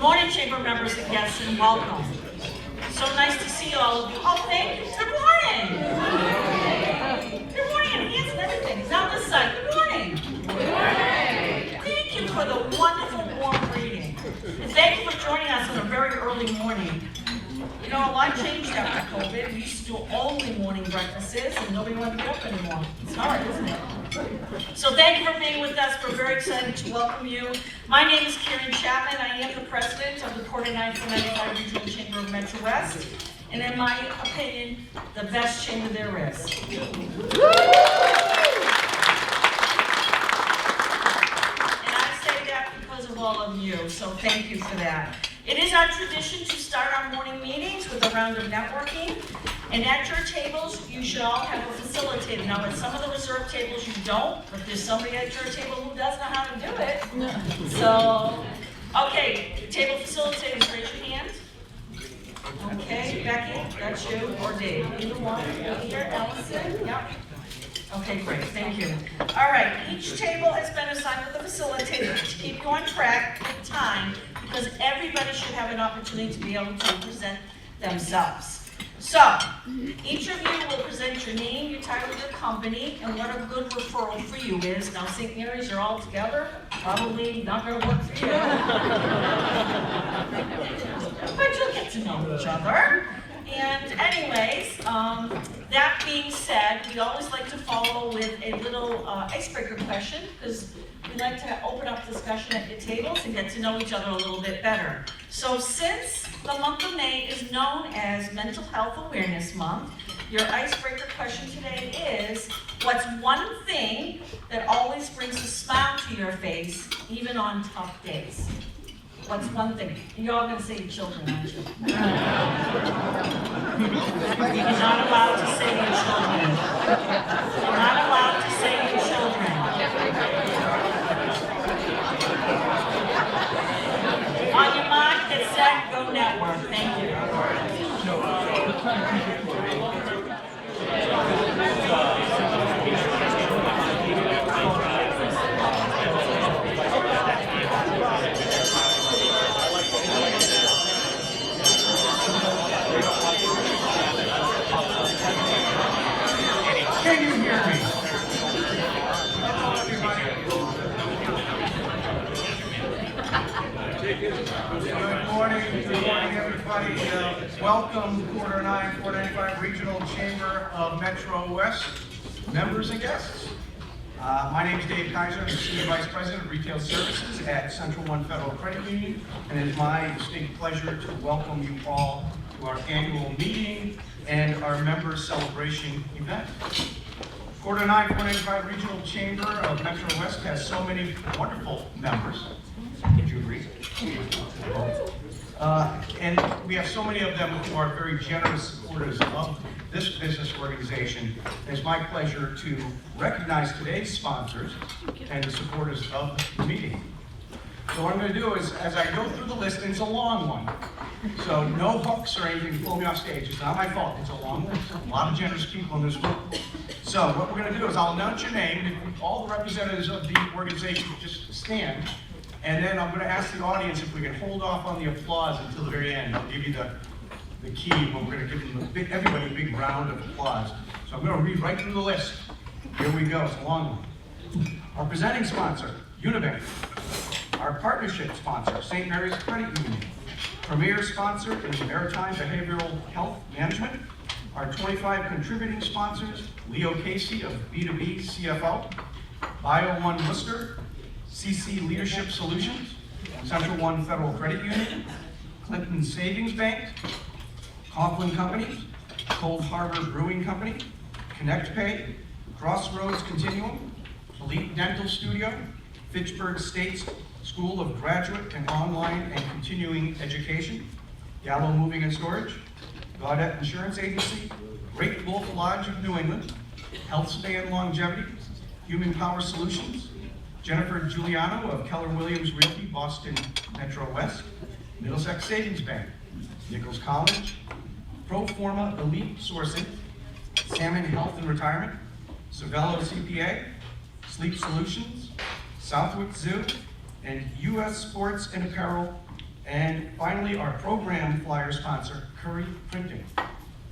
morning, Chamber members and guests, and welcome. So nice to see all of you. Oh, thank you. Good morning. Good morning, and hands and everything. It's on this side. Good morning. Good morning. Thank you for the wonderful warm greeting. And thank you for joining us on a very early morning. You know, a lot changed after COVID. We used to do only morning breakfasts, and nobody wanted to get up anymore. It's hard, isn't it? So thank you for being with us. We're very excited to welcome you. My name is Karen Chapman. I am the president of the 49-495 Regional Chamber of Metro West, and in my opinion, the best chamber there is. And I say that because of all of you, so thank you for that. It is our tradition to start our morning meetings with a round of networking. And at your tables, you should all have a facilitator. Now, at some of the reserved tables, you don't, but there's somebody at your table who does know how to do it. So, okay, table facilitators, raise your hand. Okay, Becky, that's you, or Dave, either one. Here, Allison, yep. Okay, great, thank you. All right, each table has been assigned with a facilitator to keep you on track with time, because everybody should have an opportunity to be able to present themselves. So, each of you will present your name, your title, your company, and what a good referral for you is. Now, St. Mary's, you're all together. Probably not going to work for you. But you'll get to know each other. And anyways, that being said, we always like to follow with a little icebreaker question, because we like to open up discussion at your tables and get to know each other a little bit better. So since the month of May is known as Mental Health Awareness Month, your icebreaker question today is, what's one thing that always brings a smile to your face, even on tough days? What's one thing? You're all going to say your children, aren't you? You're not allowed to say your children. You're not allowed to say your children. On your mark, get set, go network. Thank you. Can you hear me? Good morning everybody. Welcome Quarter 9, 495 Regional Chamber of Metro West members and guests. My name is Dave Kaiser. I'm the Senior Vice President of Retail Services at Central One Federal Credit Union, and it is my distinct pleasure to welcome you all to our annual meeting and our member celebration event. Quarter 9, 495 Regional Chamber of Metro West has so many wonderful members. Would you agree? And we have so many of them who are very generous supporters of this business organization. It's my pleasure to recognize today's sponsors and the supporters of the meeting. So what I'm going to do is, as I go through the list, and it's a long one, so no hooks or anything to pull me off stage. It's not my fault. It's a long list. A lot of generous people in this room. So what we're going to do is I'll announce your name, and if all the representatives of the organization just stand, and then I'm going to ask the audience if we can hold off on the applause until the very end. I'll give you the key, but we're going to give them everybody a big round of applause. So I'm going to read right through the list. Here we go. It's a long one. Our presenting sponsor, Unibank. Our partnership sponsor, St. Mary's Credit Union. Premier sponsor is Maritime Behavioral Health Management. Our 25 contributing sponsors, Leo Casey of B2B CFO, Bio1 Worcester, CC Leadership Solutions, Central One Federal Credit Union, Clinton Savings Bank, Coughlin Companies, Cold Harbor Brewing Company, Connect Pay, Crossroads Continuum, Elite Dental Studio, Fitchburg State School of Graduate and Online and Continuing Education, Gallo Moving and Storage, Gaudette Insurance Agency, Great Wolf Lodge of New England, HealthSpan Longevity, Human Power Solutions, Jennifer Giuliano of Keller Williams Realty, Boston Metro West, Middlesex Savings Bank, Nichols College, Proforma Elite Sourcing, Salmon Health and Retirement, Cervello CPA, Sleep Solutions, Southwick Zoo, and U.S. Sports and Apparel And finally, our program flyer sponsor, Curry Printing.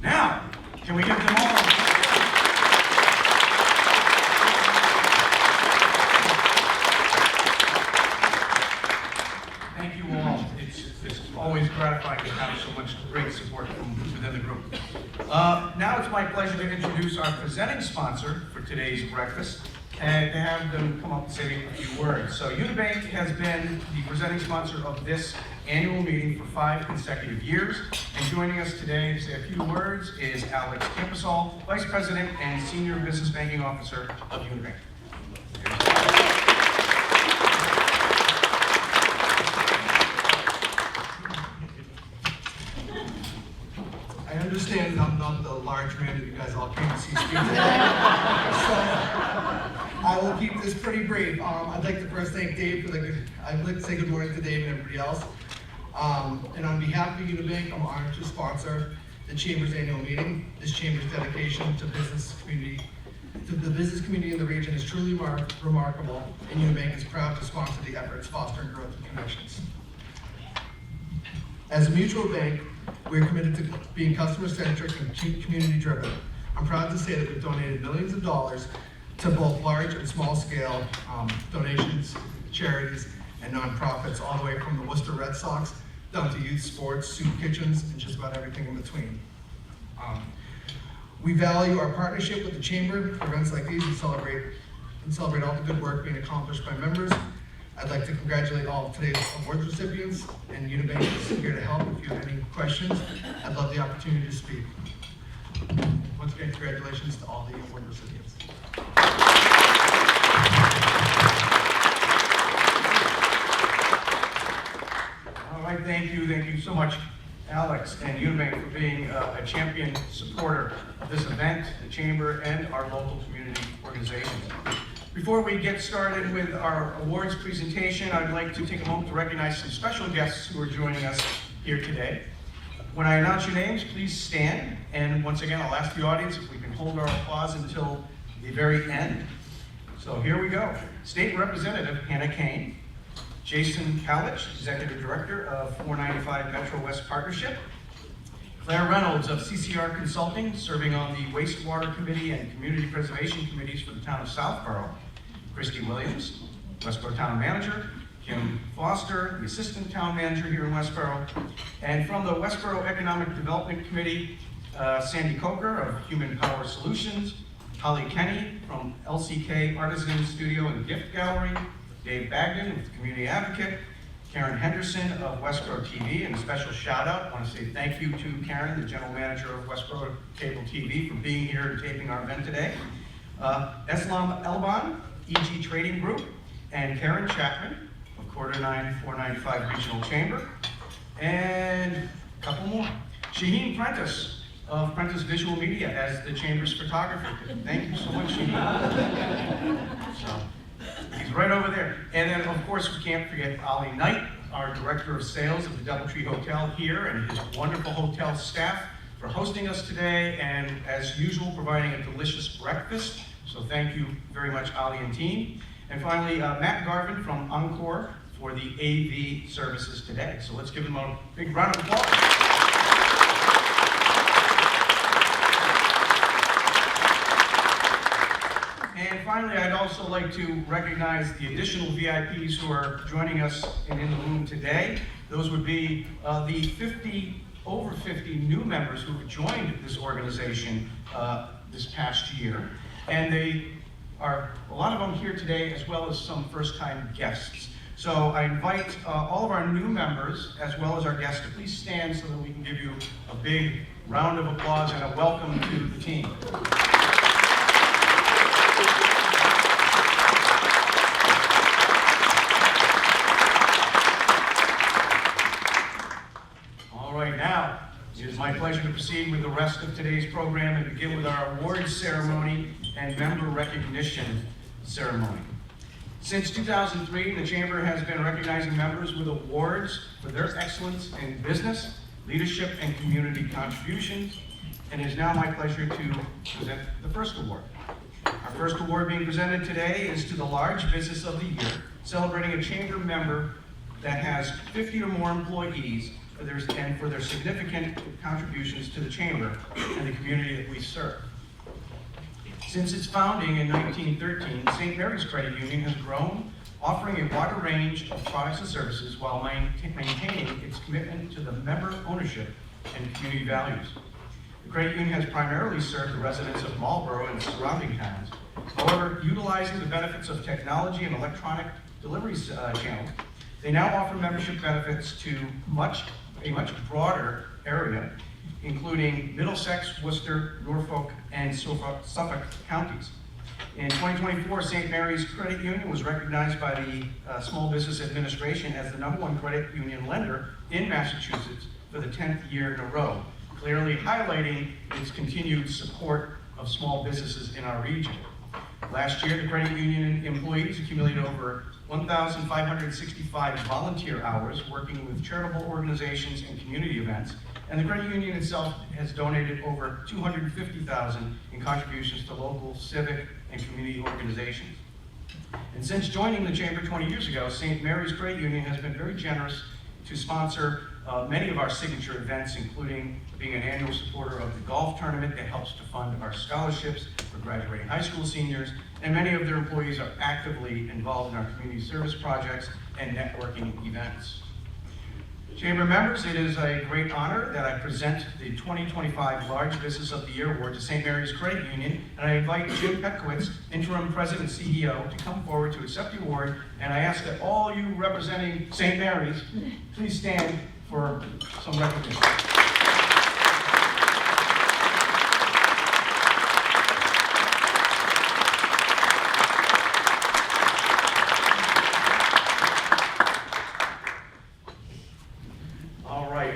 Now, can we give them all Thank you all. It's always gratifying to have so much great support from within the group. Now it's my pleasure to introduce our presenting sponsor for today's breakfast and to have them come up and say a few words. So Unibank has been the presenting sponsor of this annual meeting for 5 consecutive years. And joining us today to say a few words is Alex Camposol, Vice President and Senior Business Banking Officer of Unibank. I understand I'm not the large man that you guys all came to see speak today, so I will keep this pretty brief. I'd like to first thank Dave for I'd like to say good morning to Dave and everybody else. And on behalf of Unibank, I'm honored to sponsor the Chamber's annual meeting. This Chamber's dedication to the business community in the region is truly remarkable, and Unibank is proud to sponsor the efforts fostering growth and connections. As a mutual bank, we're committed to being customer-centric and community-driven. I'm proud to say that we've donated millions of dollars to both large and small-scale donations, charities, and nonprofits, all the way from the Worcester Red Sox down to youth sports, soup kitchens, and just about everything in between. We value our partnership with the Chamber for events like these and celebrate all the good work being accomplished by members. I'd like to congratulate all of today's award recipients, and Unibank is here to help if you have any questions. I'd love the opportunity to speak. Once again, congratulations to all the award recipients. All right, thank you so much, Alex and Unibank, for being a champion supporter of this event, the Chamber, and our local community organizations. Before we get started with our awards presentation, I'd like to take a moment to recognize some special guests who are joining us here today. When I announce your names, please stand. And once again, I'll ask the audience if we can hold our applause until the very end. So here we go. State Representative Hannah Kane, Jason Kalich, Executive Director of 495 Metro West Partnership, Claire Reynolds of CCR Consulting, serving on the Wastewater Committee and Community Preservation Committees for the town of Southborough, Christy Williams, Westboro Town Manager, Kim Foster, the Assistant Town Manager here in Westboro, and from the Westboro Economic Development Committee, Sandy Coker of Human Power Solutions, Holly Kenny from LCK Artisan Studio and Gift Gallery, Dave Bagden with Community Advocate, Karen Henderson of Westboro TV, and a special shout out. I want to say thank you to Karen, the General Manager of Westboro Cable TV, for being here and taping our event today. Eslam Elban, EG Trading Group, and Karen Chapman of Quarter 9 495 Regional Chamber, and a couple more. Shaheen Prentice of Prentice Visual Media as the Chamber's photographer. Thank you so much, Shaheen. So, he's right over there. And then, of course, we can't forget Ali Knight, our Director of Sales of the Doubletree Hotel here, and his wonderful hotel staff for hosting us today, and as usual, providing a delicious breakfast. So thank you very much, Ali and team. And finally, Matt Garvin from Encore for the AV services today. So let's give them a big round of applause. And finally, I'd also like to recognize the additional VIPs who are joining us and in the room today. Those would be the over 50 new members who have joined this organization this past year. And they are, a lot of them here today, as well as some first-time guests. So I invite all of our new members, as well as our guests, to please stand so that we can give you a big round of applause and a welcome to the team. All right, now, it is my pleasure to proceed with the rest of today's program and begin with our awards ceremony and member recognition ceremony. Since 2003, the Chamber has been recognizing members with awards for their excellence in business, leadership, and community contributions, and it is now my pleasure to present the first award. Our first award being presented today is to the Large Business of the Year, celebrating a Chamber member that has 50 or more employees for their significant contributions to the Chamber and the community that we serve. Since its founding in 1913, St. Mary's Credit Union has grown, offering a wider range of products and services while maintaining its commitment to the member ownership and community values. The credit union has primarily served the residents of Marlborough and surrounding towns. However, utilizing the benefits of technology and electronic delivery channels, they now offer membership benefits to a much broader area, including Middlesex, Worcester, Norfolk, and Suffolk counties. In 2024, St. Mary's Credit Union was recognized by the Small Business Administration as the #1 credit union lender in Massachusetts for the 10th year in a row, clearly highlighting its continued support of small businesses in our region. Last year, the credit union employees accumulated over 1,565 volunteer hours working with charitable organizations and community events, and the credit union itself has donated over $250,000 in contributions to local, civic, and community organizations. And since joining the Chamber 20 years ago, St. Mary's Credit Union has been very generous to sponsor many of our signature events, including being an annual supporter of the golf tournament that helps to fund our scholarships for graduating high school seniors, and many of their employees are actively involved in our community service projects and networking events. Chamber members, it is a great honor that I present the 2025 Large Business of the Year Award to St. Mary's Credit Union, and I invite Jim Petkowitz, Interim President and CEO, to come forward to accept the award, and I ask that all you representing St. Mary's, please stand for some recognition.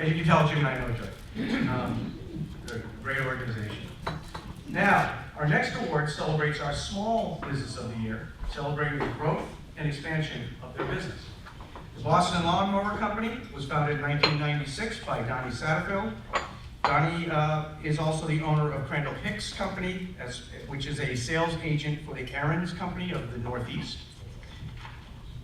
And you can tell Jim and I know each other. They're a great organization. Now, our next award celebrates our Small Business of the Year, celebrating the growth and expansion of their business. The Boston Lawnmower Company was founded in 1996 by Donnie Satterfield. Donnie is also the owner of Crandall Hicks Company, which is a sales agent for the Aaron's Company of the Northeast.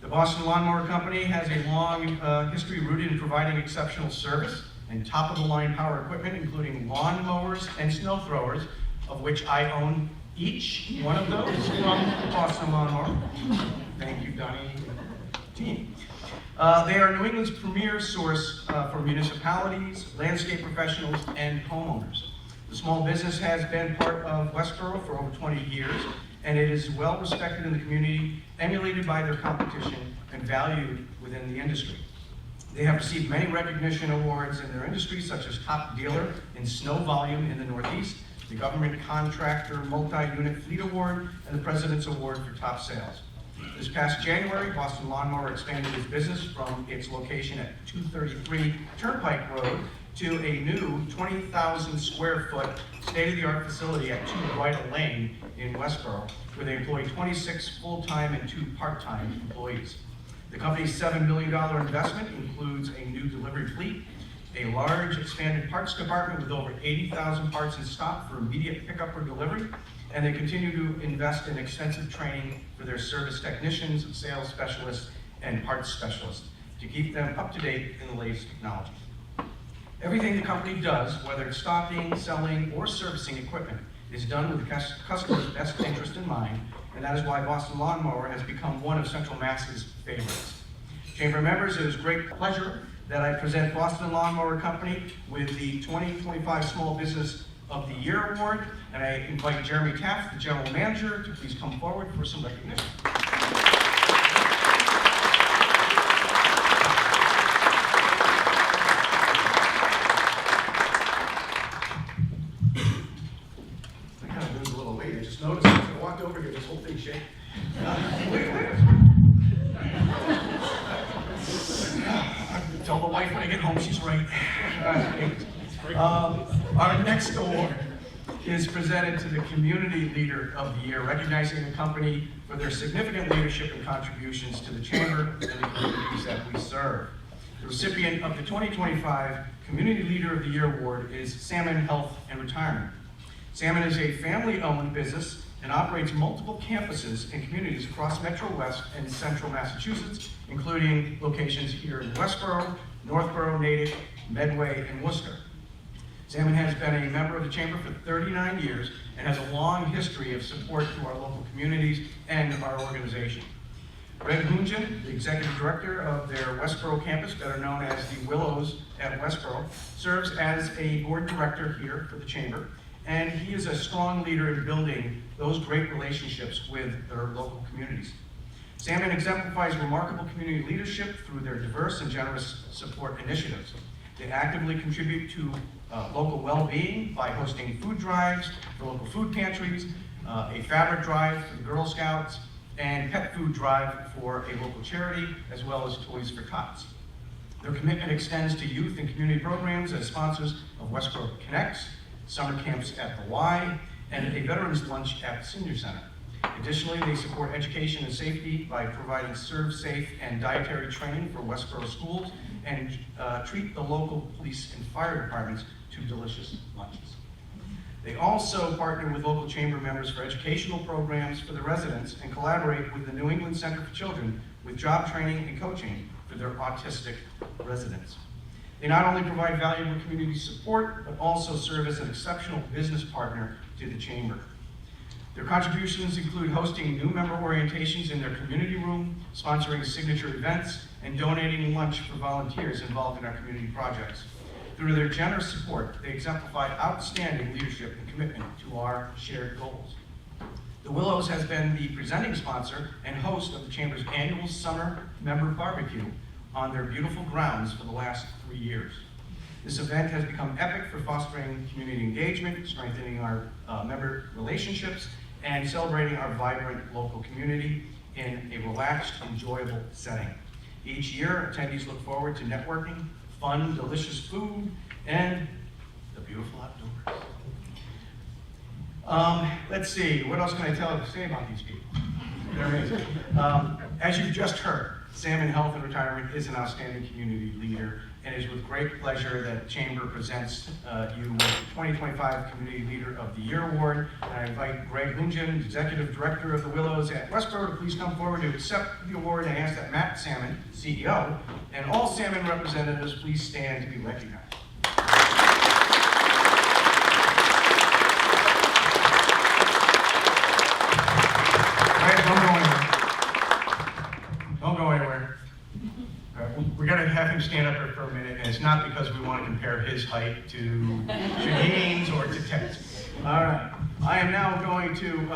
The Boston Lawnmower Company has a long history rooted in providing exceptional service and top-of-the-line power equipment, including lawn mowers and snow throwers, of which I own each one of those from Boston Lawnmower. Thank you, Donnie and team. They are New England's premier source for municipalities, landscape professionals, and homeowners. The small business has been part of Westboro for over 20 years, and it is well respected in the community, emulated by their competition, and valued within the industry. They have received many recognition awards in their industry, such as Top Dealer in Snow Volume in the Northeast, the Government Contractor Multi-Unit Fleet Award, and the President's Award for Top Sales. This past January, Boston Lawnmower expanded its business from its location at 233 Turnpike Road to a new 20,000 square foot state-of-the-art facility at 2 Bridle Lane in Westboro, where they employ 26 full-time and 2 part-time employees. The company's $7 million investment includes a new delivery fleet, a large expanded parts department with over 80,000 parts in stock for immediate pickup or delivery, and they continue to invest in extensive training for their service technicians, sales specialists, and parts specialists to keep them up to date in the latest technology. Everything the company does, whether it's stocking, selling, or servicing equipment, is done with the customer's best interest in mind, and that is why Boston Lawnmower has become one of Central Mass's favorites. Chamber members, it is a great pleasure that I present Boston Lawnmower Company with the 2025 Small Business of the Year Award, and I invite Jeremy Taft, the General Manager, to please come forward for some recognition. Notice as I walked over here, this whole thing shaking. Tell the wife when I get home she's right. Our next award is presented to the Community Leader of the Year, recognizing the company for their significant leadership and contributions to the Chamber and the communities that we serve. The recipient of the 2025 Community Leader of the Year Award is Salmon Health and Retirement. Salmon is a family-owned business and operates multiple campuses and communities across Metro West and Central Massachusetts, including locations here in Westboro, Northborough, Natick, Medway, and Worcester. Salmon has been a member of the Chamber for 39 years and has a long history of support to our local communities and our organization. Greg Hungen, the Executive Director of their Westboro campus, better known as the Willows at Westboro, serves as a board director here for the Chamber, and he is a strong leader in building those great relationships with their local communities. Salmon exemplifies remarkable community leadership through their diverse and generous support initiatives. They actively contribute to local well-being by hosting food drives for local food pantries, a fabric drive for the Girl Scouts, and pet food drive for a local charity, as well as Toys for Tots. Their commitment extends to youth and community programs as sponsors of Westboro Connects, summer camps at the Y, and a veterans lunch at the Senior Center. Additionally, they support education and safety by providing serve safe and dietary training for Westboro schools and treat the local police and fire departments to delicious lunches. They also partner with local chamber members for educational programs for the residents and collaborate with the New England Center for Children with job training and coaching for their autistic residents. They not only provide valuable community support, but also serve as an exceptional business partner to the Chamber. Their contributions include hosting new member orientations in their community room, sponsoring signature events, and donating lunch for volunteers involved in our community projects. Through their generous support, they exemplify outstanding leadership and commitment to our shared goals. The Willows has been the presenting sponsor and host of the Chamber's annual summer member barbecue on their beautiful grounds for the last 3 years. This event has become epic for fostering community engagement, strengthening our member relationships, and celebrating our vibrant local community in a relaxed, enjoyable setting. Each year, attendees look forward to networking, fun, delicious food, and the beautiful outdoors. Let's see, what else can I say about these people? They're amazing. As you've just heard, Salmon Health and Retirement is an outstanding community leader, and it is with great pleasure that Chamber presents you with the 2025 Community Leader of the Year Award. And I invite Greg Hungen, Executive Director of the Willows at Westboro, to please come forward to accept the award, and ask that Matt Salmon, CEO, and all Salmon representatives please stand to be recognized. Don't go anywhere. We're going to have him stand up here for a minute, and it's not because we want to compare his height to Shaheen's or to Ted's. All right. I am now going to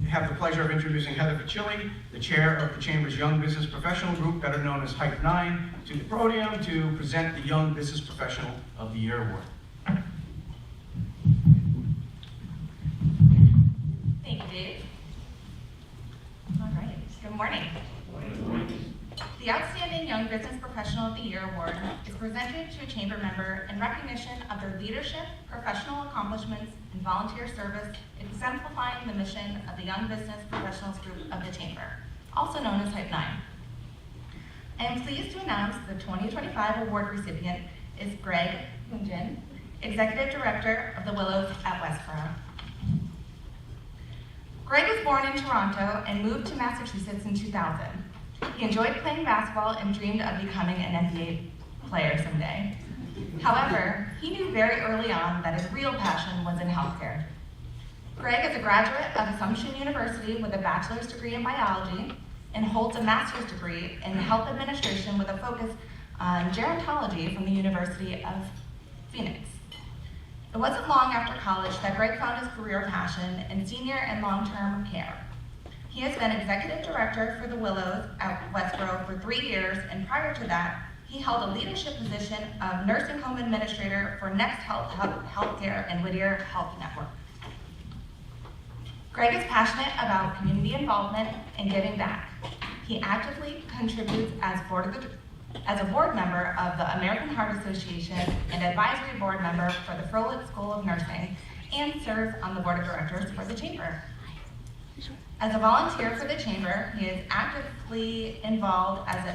have the pleasure of introducing Heather Facilli, the chair of the Chamber's Young Business Professional Group, better known as Hype 9, to the podium to present the Young Business Professional of the Year Award. Thank you, Dave. All right, good morning. The Outstanding Young Business Professional of the Year Award is presented to a Chamber member in recognition of their leadership, professional accomplishments, and volunteer service, exemplifying the mission of the Young Business Professionals Group of the Chamber, also known as Hype 9. I am pleased to announce the 2025 award recipient is Greg Hungen, Executive Director of the Willows at Westboro. Greg was born in Toronto and moved to Massachusetts in 2000. He enjoyed playing basketball and dreamed of becoming an NBA player someday. However, he knew very early on that his real passion was in healthcare. Greg is a graduate of Assumption University with a bachelor's degree in biology and holds a master's degree in health administration with a focus on gerontology from the University of Phoenix. It wasn't long after college that Greg found his career passion in senior and long-term care. He has been executive director for the Willows at Westboro for 3 years, and prior to that, he held a leadership position of nursing home administrator for Next Healthcare and Whittier Health Network. Greg is passionate about community involvement and giving back. He actively contributes as a board member of the American Heart Association and advisory board member for the Froelich School of Nursing, and serves on the board of directors for the Chamber. As a volunteer for the Chamber, he is actively involved as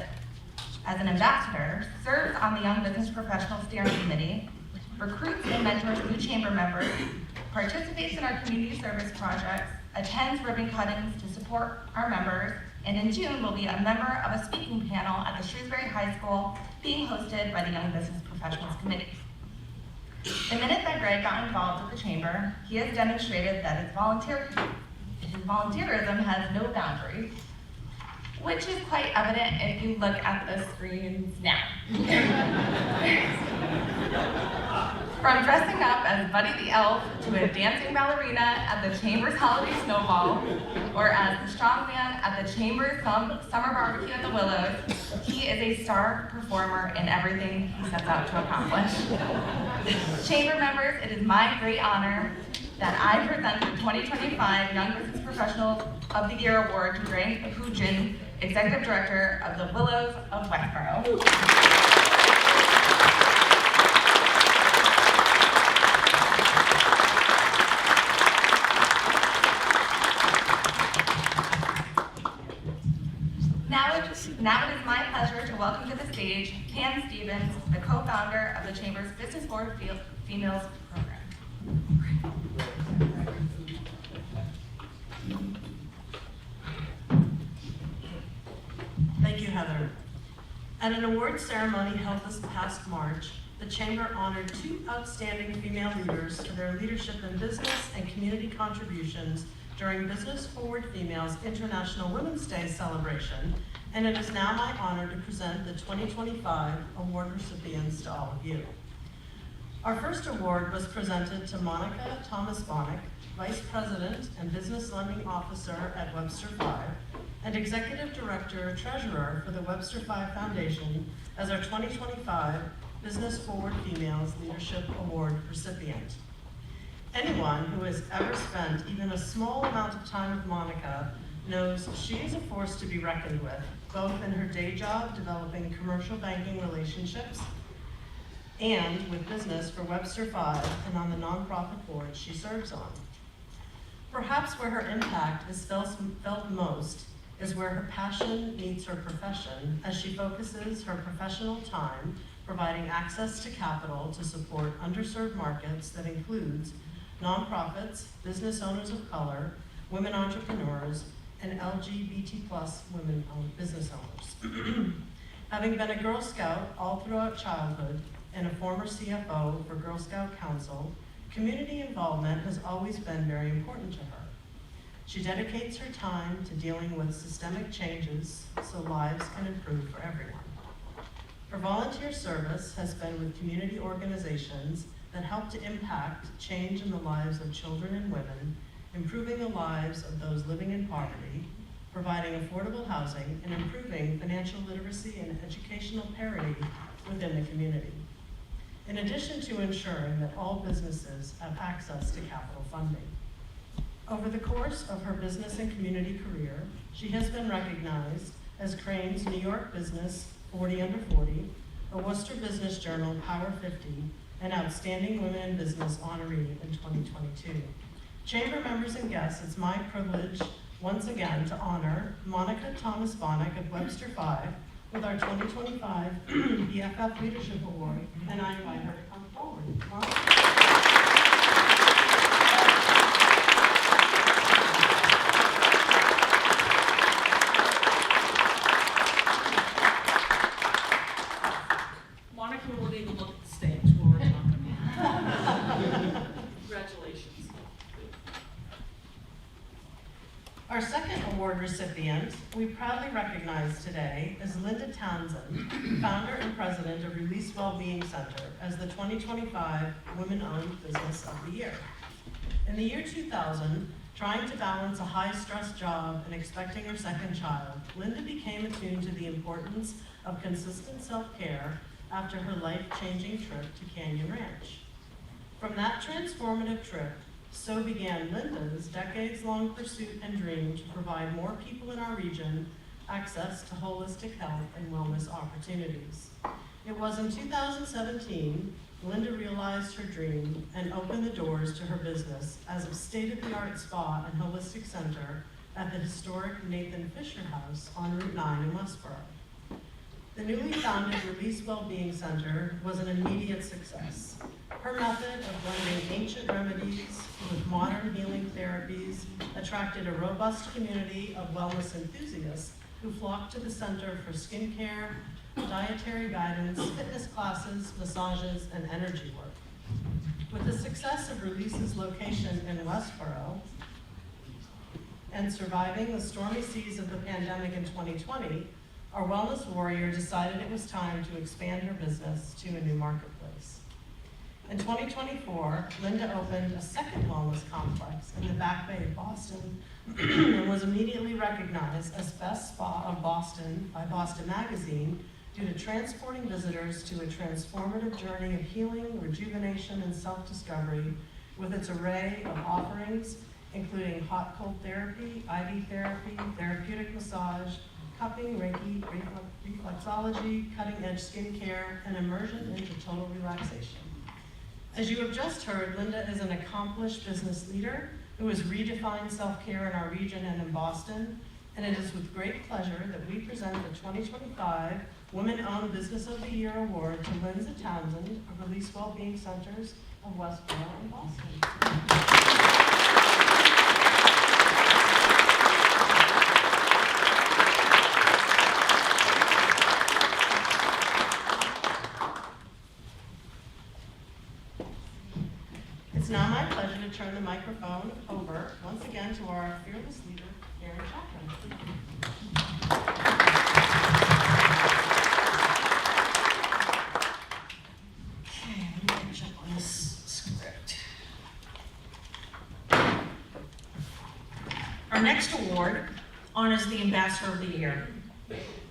an ambassador, serves on the Young Business Professional Steering Committee, recruits and mentors new Chamber members, participates in our community service projects, attends ribbon cuttings to support our members, and in June will be a member of a speaking panel at the Shrewsbury High School being hosted by the Young Business Professionals Committee. The minute that Greg got involved with the Chamber, he has demonstrated that his volunteerism has no boundaries, which is quite evident if you look at the screens now. From dressing up as Buddy the Elf to a dancing ballerina at the Chamber's Holiday Snowball, or as the strongman at the Chamber's Summer Barbecue at the Willows, he is a star performer in everything he sets out to accomplish. Chamber members, it is my great honor that I present the 2025 Young Business Professional of the Year Award to Greg Pugin, Executive Director of the Willows of Westboro. Now it is my pleasure to welcome to the stage Pam Stevens, the co-founder of the Chamber's Business Board Females Program. Thank you, Heather. At an award ceremony held this past March, the Chamber honored 2 outstanding female leaders for their leadership in business and community contributions during Business Forward Females International Women's Day celebration, and it is now my honor to present the 2025 award recipients to all of you. Our first award was presented to Monica Thomas-Bonnick, Vice President and Business Lending Officer at Webster 5, and Executive Director Treasurer for the Webster 5 Foundation as our 2025 Business Forward Females Leadership Award recipient. Anyone who has ever spent even a small amount of time with Monica knows she is a force to be reckoned with, both in her day job developing commercial banking relationships and with business for Webster 5 and on the nonprofit board she serves on. Perhaps where her impact is felt most is where her passion meets her profession as she focuses her professional time providing access to capital to support underserved markets that includes nonprofits, business owners of color, women entrepreneurs, and LGBT+ women-owned business owners. Having been a Girl Scout all throughout childhood and a former CFO for Girl Scout Council, community involvement has always been very important to her. She dedicates her time to dealing with systemic changes so lives can improve for everyone. Her volunteer service has been with community organizations that help to impact change in the lives of children and women, improving the lives of those living in poverty, providing affordable housing, and improving financial literacy and educational parity within the community. In addition to ensuring that all businesses have access to capital funding. Over the course of her business and community career, she has been recognized as Crane's New York Business 40 Under 40, a Worcester Business Journal Power 50, and Outstanding Women in Business honoree in 2022. Chamber members and guests, it's my privilege once again to honor Monica Thomas-Bonnick of Webster 5 with our 2025 BFF Leadership Award, and I invite her to come forward. Monica? Monica won't even look at the stage while we're talking. Congratulations. Our second award recipient we proudly recognize today is Linda Townsend, founder and president of Release Wellbeing Center, as the 2025 Women-Owned Business of the Year. In the year 2000, trying to balance a high-stress job and expecting her second child, Linda became attuned to the importance of consistent self-care after her life-changing trip to Canyon Ranch. From that transformative trip, so began Linda's decades-long pursuit and dream to provide more people in our region access to holistic health and wellness opportunities. It was in 2017, Linda realized her dream and opened the doors to her business as a state-of-the-art spa and holistic center at the historic Nathan Fisher House on Route 9 in Westboro. The newly founded Release Wellbeing Center was an immediate success. Her method of blending ancient remedies with modern healing therapies attracted a robust community of wellness enthusiasts who flocked to the center for skincare, dietary guidance, fitness classes, massages, and energy work. With the success of Release's location in Westboro and surviving the stormy seas of the pandemic in 2020, our wellness warrior decided it was time to expand her business to a new marketplace. In 2024, Linda opened a second wellness complex in the Back Bay of Boston and was immediately recognized as Best Spa of Boston by Boston Magazine due to transporting visitors to a transformative journey of healing, rejuvenation, and self-discovery with its array of offerings, including hot-cold therapy, IV therapy, therapeutic massage, cupping, Reiki, reflexology, cutting-edge skincare, and immersion into total relaxation. As you have just heard, Linda is an accomplished business leader who has redefined self-care in our region and in Boston, and it is with great pleasure that we present the 2025 Women-Owned Business of the Year Award to Lindsay Townsend of Release Wellbeing Centers of Westboro and Boston. It's now my pleasure to turn the microphone over once again to our fearless leader, Erin Chapman. Okay, let me catch up on this script. Our next award honors the Ambassador of the Year.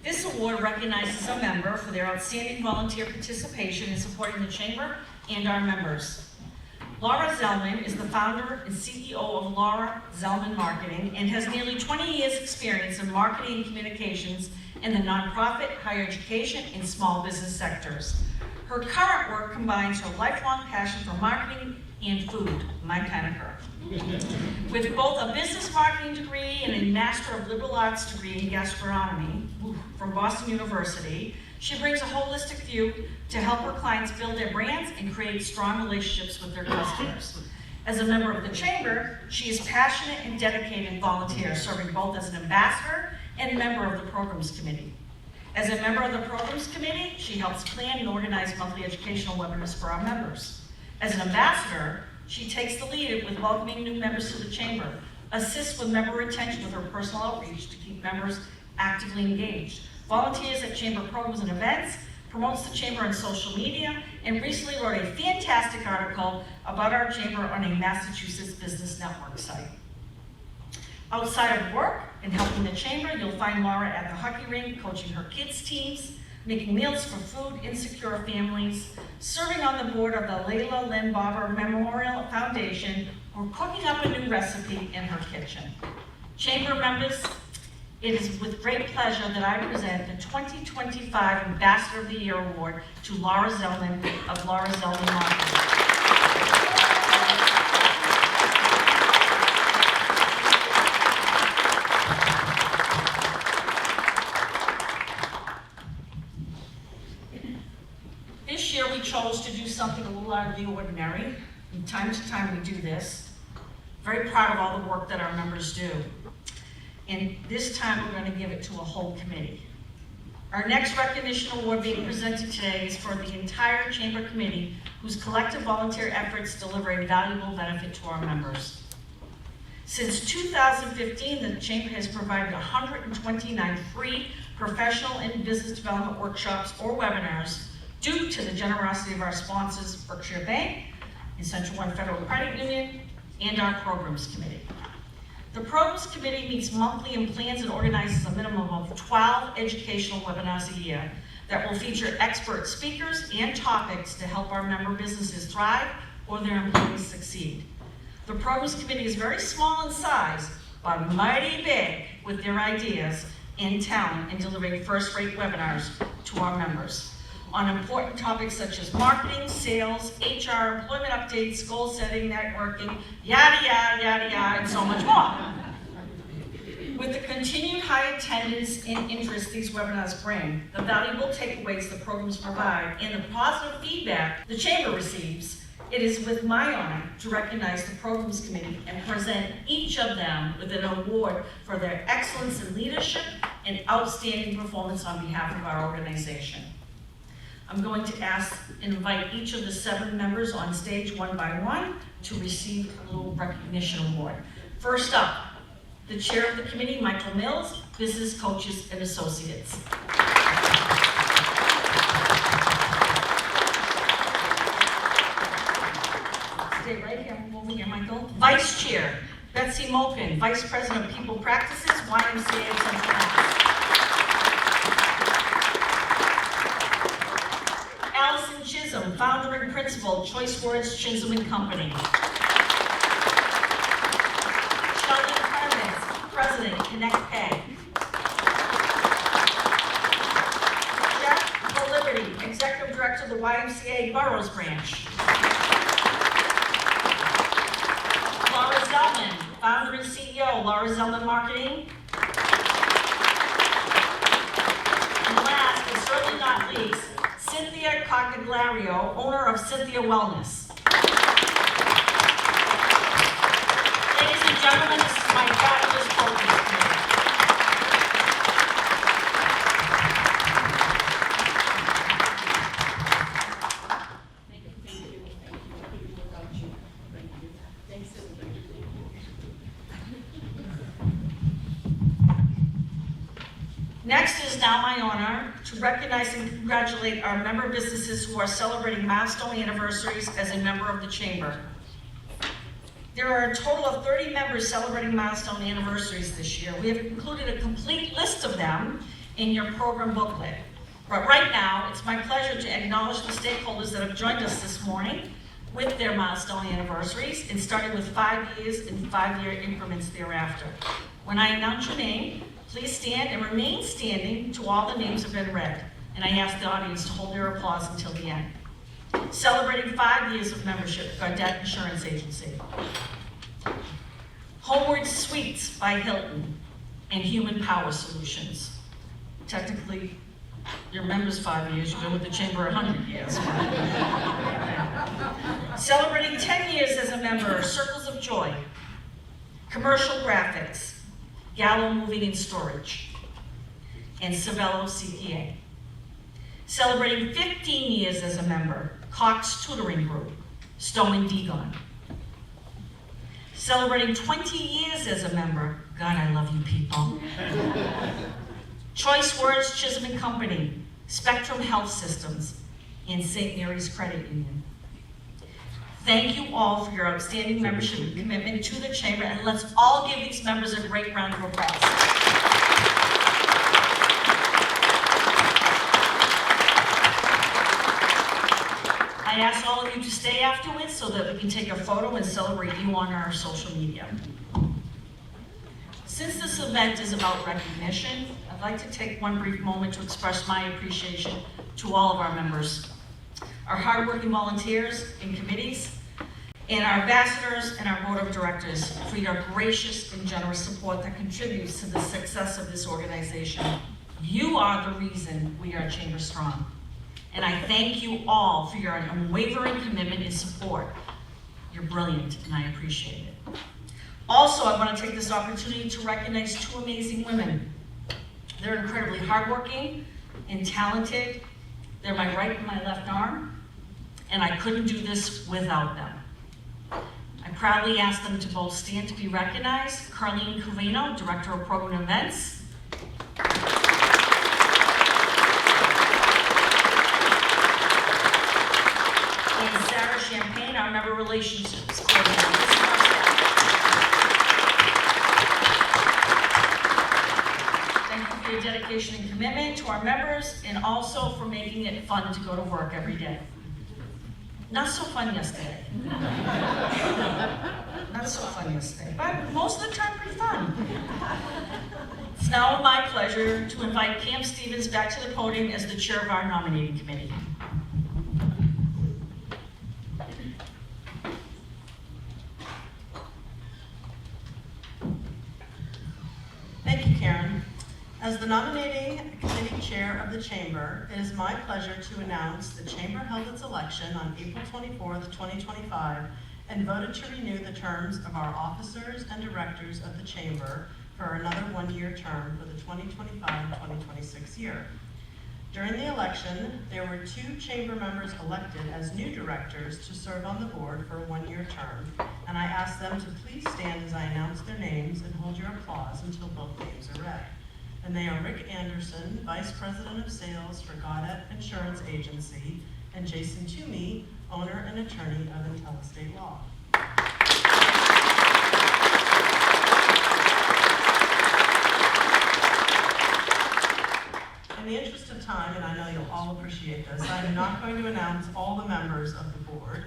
This award recognizes a member for their outstanding volunteer participation in supporting the Chamber and our members. Laura Zellman is the founder and CEO of Laura Zellman Marketing and has nearly 20 years' experience in marketing and communications in the nonprofit, higher education, and small business sectors. Her current work combines her lifelong passion for marketing and food, my kind of girl. With both a business marketing degree and a Master of Liberal Arts degree in gastronomy from Boston University, she brings a holistic view to help her clients build their brands and create strong relationships with their customers. As a member of the Chamber, she is passionate and dedicated volunteer, serving both as an ambassador and member of the Programs Committee. As a member of the Programs Committee, she helps plan and organize monthly educational webinars for our members. As an ambassador, she takes the lead with welcoming new members to the Chamber, assists with member retention with her personal outreach to keep members actively engaged, volunteers at Chamber programs and events, promotes the Chamber on social media, and recently wrote a fantastic article about our Chamber on a Massachusetts Business Network site. Outside of work and helping the Chamber, you'll find Laura at the hockey rink, coaching her kids' teams, making meals for food insecure families, serving on the board of the Layla Lynn Barber Memorial Foundation, or cooking up a new recipe in her kitchen. Chamber members, it is with great pleasure that I present the 2025 Ambassador of the Year Award to Laura Zellman of Laura Zellman Marketing. This year we chose to do something a little out of the ordinary. From time to time we do this. Very proud of all the work that our members do. And this time we're going to give it to a whole committee. Our next recognition award being presented today is for the entire Chamber Committee, whose collective volunteer efforts deliver a valuable benefit to our members. Since 2015, the Chamber has provided 129 free professional and business development workshops or webinars due to the generosity of our sponsors, Berkshire Bank, and Central One Federal Credit Union, and our Programs Committee. The Programs Committee meets monthly and plans and organizes a minimum of 12 educational webinars a year that will feature expert speakers and topics to help our member businesses thrive or their employees succeed. The Programs Committee is very small in size, but mighty big with their ideas and talent in delivering first-rate webinars to our members on important topics such as marketing, sales, HR, employment updates, goal setting, networking, yada, yada, yada, yada, and so much more. With the continued high attendance and interest these webinars bring, the valuable takeaways the programs provide, and the positive feedback the Chamber receives, it is with my honor to recognize the Programs Committee and present each of them with an award for their excellence in leadership and outstanding performance on behalf of our organization. I'm going to ask and invite each of the 7 members on stage one by one to receive a little recognition award. First up, the chair of the committee, Michael Mills, Business Coaches and Associates. Stay right here, move over here, Michael. Vice Chair, Betsy Moken, Vice President of People Practices, YMCA of Central Mass. Allison Chisholm, Founder and Principal, Choice Words Chisholm & Company. Sheldon Clemens, President, Connect Pay. Jeff Liberty, Executive Director of the YMCA Burroughs Branch. Laura Zellman, Founder and CEO, Laura Zellman Marketing. And last, but certainly not least, Cynthia Coccaglario, owner of Cynthia Wellness. Ladies and gentlemen, this is my fabulous Programs Committee. Next, it is now my honor to recognize and congratulate our member businesses who are celebrating milestone anniversaries as a member of the Chamber. There are a total of 30 members celebrating milestone anniversaries this year. We have included a complete list of them in your program booklet. But right now, it's my pleasure to acknowledge the stakeholders that have joined us this morning with their milestone anniversaries, and starting with 5 years and 5-year increments thereafter. When I announce your name, please stand and remain standing till all the names have been read, and I ask the audience to hold their applause until the end. Celebrating 5 years of membership, Gardette Insurance Agency. Homeward Suites by Hilton and Human Power Solutions. Technically, your members 5 years, you've been with the Chamber 100 years. Celebrating 10 years as a member, Circles of Joy. Commercial Graphics, Gallo Moving and Storage, and Savello CPA. Celebrating 15 years as a member, Cox Tutoring Group, Stone and Degon. Celebrating 20 years as a member, God, I love you people. Choice Words Chisholm & Company, Spectrum Health Systems, and St. Mary's Credit Union. Thank you all for your outstanding membership and commitment to the Chamber, and let's all give these members a great round of applause. I ask all of you to stay afterwards so that we can take a photo and celebrate you on our social media. Since this event is about recognition, I'd like to take one brief moment to express my appreciation to all of our members, our hardworking volunteers and committees, and our ambassadors and our board of directors for your gracious and generous support that contributes to the success of this organization. You are the reason we are Chamber Strong. And I thank you all for your unwavering commitment and support. You're brilliant, and I appreciate it. Also, I want to take this opportunity to recognize 2 amazing women. They're incredibly hardworking and talented. They're my right and my left arm, and I couldn't do this without them. I proudly ask them to both stand to be recognized. Carlene Covino, Director of Program Events. And Sarah Champagne, our Member Relationships Coordinator. Thank you for your dedication and commitment to our members, and also for making it fun to go to work every day. Not so fun yesterday. Not so fun yesterday, but most of the time pretty fun. It's now my pleasure to invite Cam Stevens back to the podium as the chair of our nominating committee. As the nominating committee chair of the Chamber, it is my pleasure to announce the Chamber held its election on April 24th, 2025, and voted to renew the terms of our officers and directors of the Chamber for another one-year term for the 2025-2026 year. During the election, there were 2 Chamber members elected as new directors to serve on the board for a one-year term, and I ask them to please stand as I announce their names and hold your applause until both names are read. And they are Rick Anderson, Vice President of Sales for Gaudet Insurance Agency, and Jason Toomey, owner and attorney of IntelliState Law. In the interest of time, and I know you'll all appreciate this, I am not going to announce all the members of the board.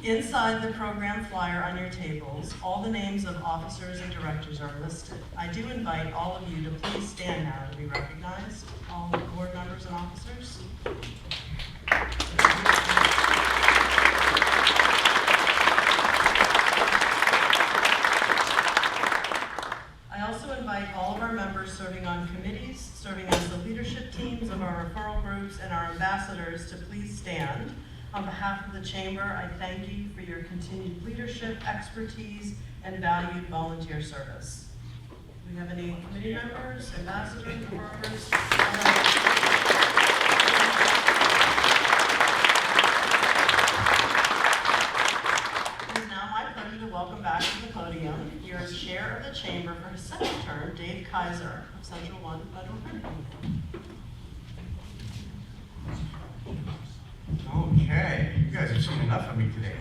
Inside the program flyer on your tables, all the names of officers and directors are listed. I do invite all of you to please stand now to be recognized, all the board members and officers. I also invite all of our members serving on committees, serving as the leadership teams of our referral groups, and our ambassadors to please stand. On behalf of the Chamber, I thank you for your continued leadership, expertise, and valued volunteer service. Do we have any committee members, ambassadors, referrers? It is now my pleasure to welcome back to the podium your chair of the Chamber for his second term, Dave Kaiser of Central One Federal Credit Union. Okay, you guys have seen enough of me today.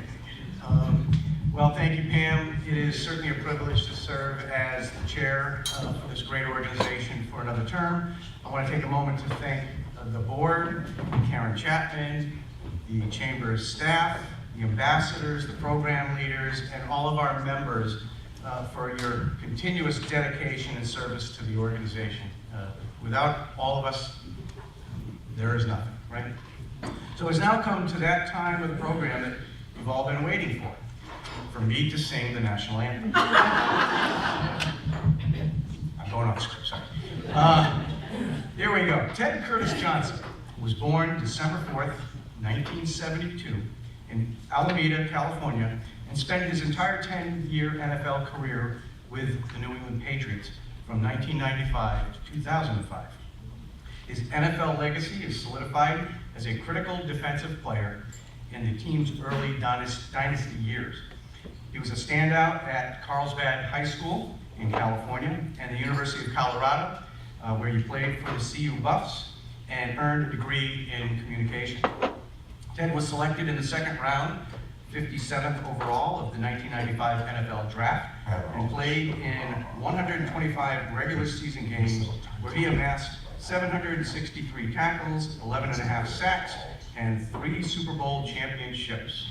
Well, thank you, Pam. It is certainly a privilege to serve as the chair for this great organization for another term. I want to take a moment to thank the board, Karen Chapman, the Chamber's staff, the ambassadors, the program leaders, and all of our members for your continuous dedication and service to the organization. Without all of us, there is nothing, right? So it's now come to that time of the program that you've all been waiting for me to sing the national anthem. I'm going off script, sorry. Here we go. Ted Curtis Johnson was born December 4th, 1972 in Alameda, California, and spent his entire 10-year NFL career with the New England Patriots from 1995 to 2005. His NFL legacy is solidified as a critical defensive player in the team's early dynasty years. He was a standout at Carlsbad High School in California and the University of Colorado, where he played for the CU Buffs and earned a degree in communication. Ted was selected in the second round, 57th overall of the 1995 NFL Draft, and played in 125 regular season games where he amassed 763 tackles, 11.5 sacks, and 3 Super Bowl championships.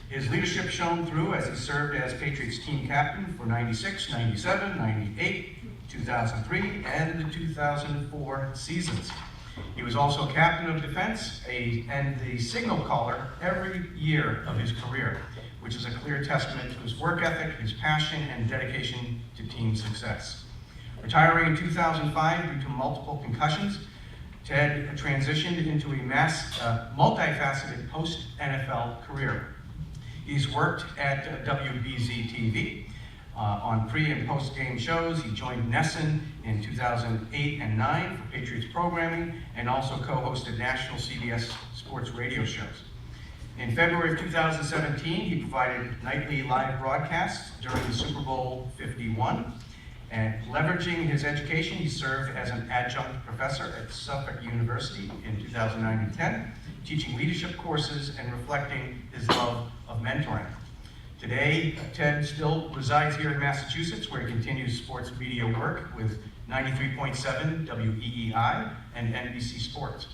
His leadership shone through as he served as Patriots team captain for 96, 97, 98, 2003, and the 2004 seasons. He was also captain of defense and the signal caller every year of his career, which is a clear testament to his work ethic, his passion, and dedication to team success. Retiring in 2005 due to multiple concussions, Ted transitioned into a multifaceted post-NFL career. He's worked at WBZ-TV on pre- and post-game shows. He joined NESN in 2008 and 9 for Patriots programming, and also co-hosted national CBS Sports Radio shows. In February of 2017, he provided nightly live broadcasts during the Super Bowl 51. And leveraging his education, he served as an adjunct professor at Suffolk University in 2009 and 10, teaching leadership courses and reflecting his love of mentoring. Today, Ted still resides here in Massachusetts, where he continues sports media work with 93.7 WEEI and NBC Sports.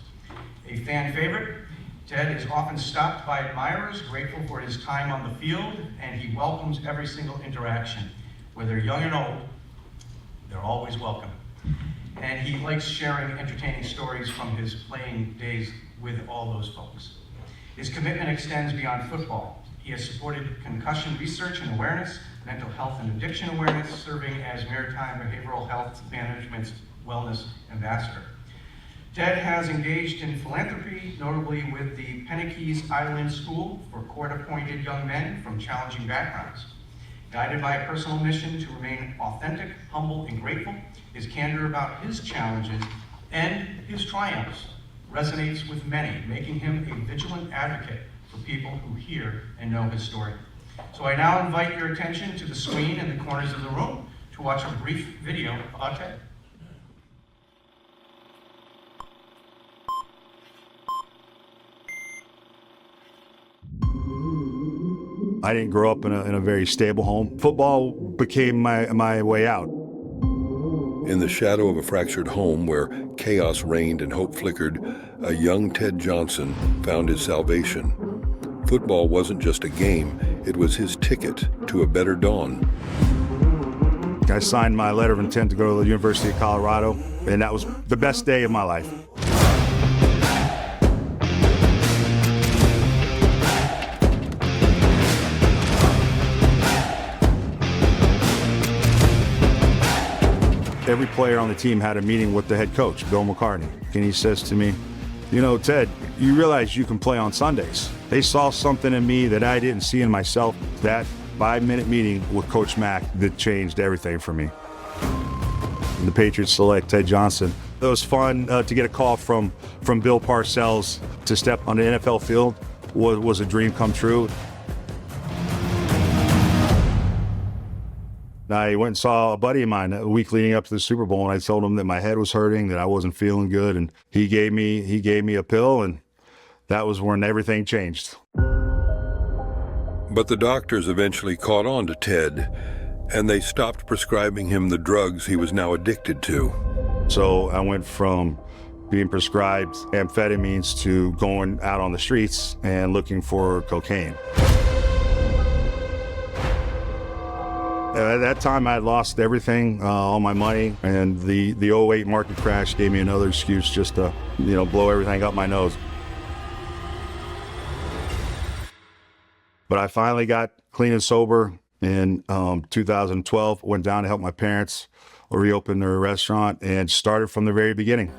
A fan favorite, Ted is often stopped by admirers, grateful for his time on the field, and he welcomes every single interaction. Whether young and old, they're always welcome. And he likes sharing entertaining stories from his playing days with all those folks. His commitment extends beyond football. He has supported concussion research and awareness mental health and addiction awareness, serving as Maritime Behavioral Health Management's Wellness Ambassador. Ted has engaged in philanthropy, notably with the Pennakees Island School for court-appointed young men from challenging backgrounds. Guided by a personal mission to remain authentic, humble, and grateful, his candor about his challenges and his triumphs resonates with many, making him a vigilant advocate for people who hear and know his story. So I now invite your attention to the screen in the corners of the room to watch a brief video about Ted. I didn't grow up in a very stable home. Football became my way out. In the shadow of a fractured home where chaos reigned and hope flickered, a young Ted Johnson found his salvation. Football wasn't just a game, it was his ticket to a better dawn. I signed my letter of intent to go to the University of Colorado, and that was the best day of my life. Every player on the team had a meeting with the head coach, Bill McCartney, and he says to me, "You know, Ted, you realize you can play on Sundays." They saw something in me that I didn't see in myself. That 5-minute meeting with Coach Mack that changed everything for me. The Patriots select Ted Johnson. It was fun to get a call from Bill Parcells to step on the NFL field. Was a dream come true. I went and saw a buddy of mine a week leading up to the Super Bowl, and I told him that my head was hurting, that I wasn't feeling good, and he gave me a pill, and that was when everything changed. But the doctors eventually caught on to Ted, and they stopped prescribing him the drugs he was now addicted to. So I went from being prescribed amphetamines to going out on the streets and looking for cocaine. At that time, I had lost everything, all my money, and the 2008 market crash gave me another excuse just to, blow everything up my nose. But I finally got clean and sober in 2012, went down to help my parents reopen their restaurant, and started from the very beginning.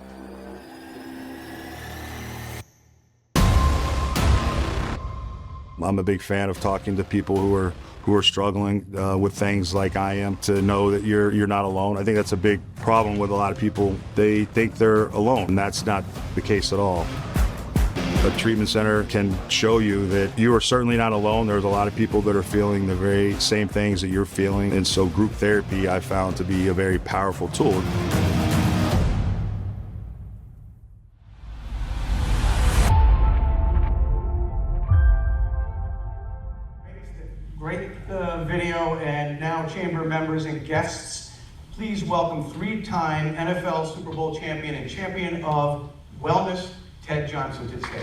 I'm a big fan of talking to people who are struggling with things like I am, to know that you're not alone. I think that's a big problem with a lot of people. They think they're alone, and that's not the case at all. A treatment center can show you that you are certainly not alone. There's a lot of people that are feeling the very same things that you're feeling, and so group therapy I found to be a very powerful tool. Great video, and now chamber members and guests, please welcome 3-time NFL Super Bowl champion and champion of wellness, Ted Johnson, to the stage.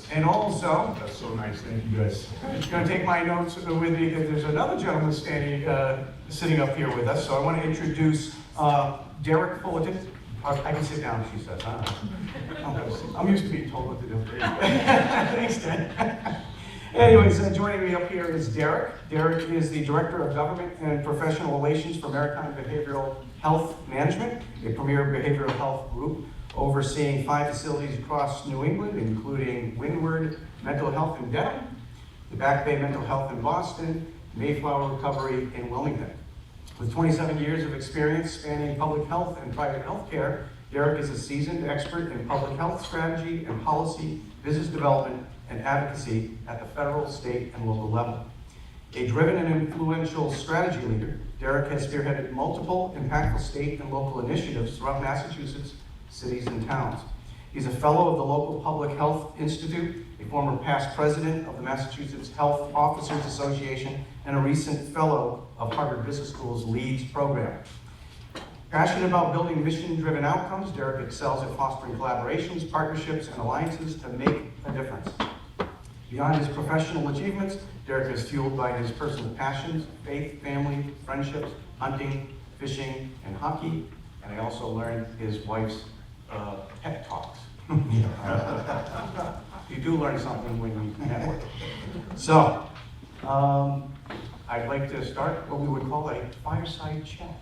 And also, That's so nice, thank you guys. I'm going to take my notes with me because there's another gentleman sitting up here with us. So I want to introduce Derek Fullerton. I can sit down, she says. I'm used to being told what to do. Thanks, Ted. Anyways, joining me up here is Derek. Derek is the Director of Government and Professional Relations for Maritime Behavioral Health Management, a premier behavioral health group overseeing 5 facilities across New England, including Windward Mental Health in Dedham, the Back Bay Mental Health in Boston, Mayflower Recovery in Wilmington. With 27 years of experience spanning public health and private health care, Derek is a seasoned expert in public health strategy and policy, business development, and advocacy at the federal, state, and local level. A driven and influential strategy leader, Derek has spearheaded multiple impactful state and local initiatives throughout Massachusetts, cities, and towns. He's a fellow of the local Public Health Institute, a former past president of the Massachusetts Health Officers Association, and a recent fellow of Harvard Business School's LEADS program. Passionate about building mission-driven outcomes, Derek excels at fostering collaborations, partnerships, and alliances to make a difference. Beyond his professional achievements, Derek is fueled by his personal passions, faith, family, friendships, hunting, fishing, and hockey. And I also learned his wife's pet talks. You do learn something when you network. So, I'd like to start what we would call a fireside chat.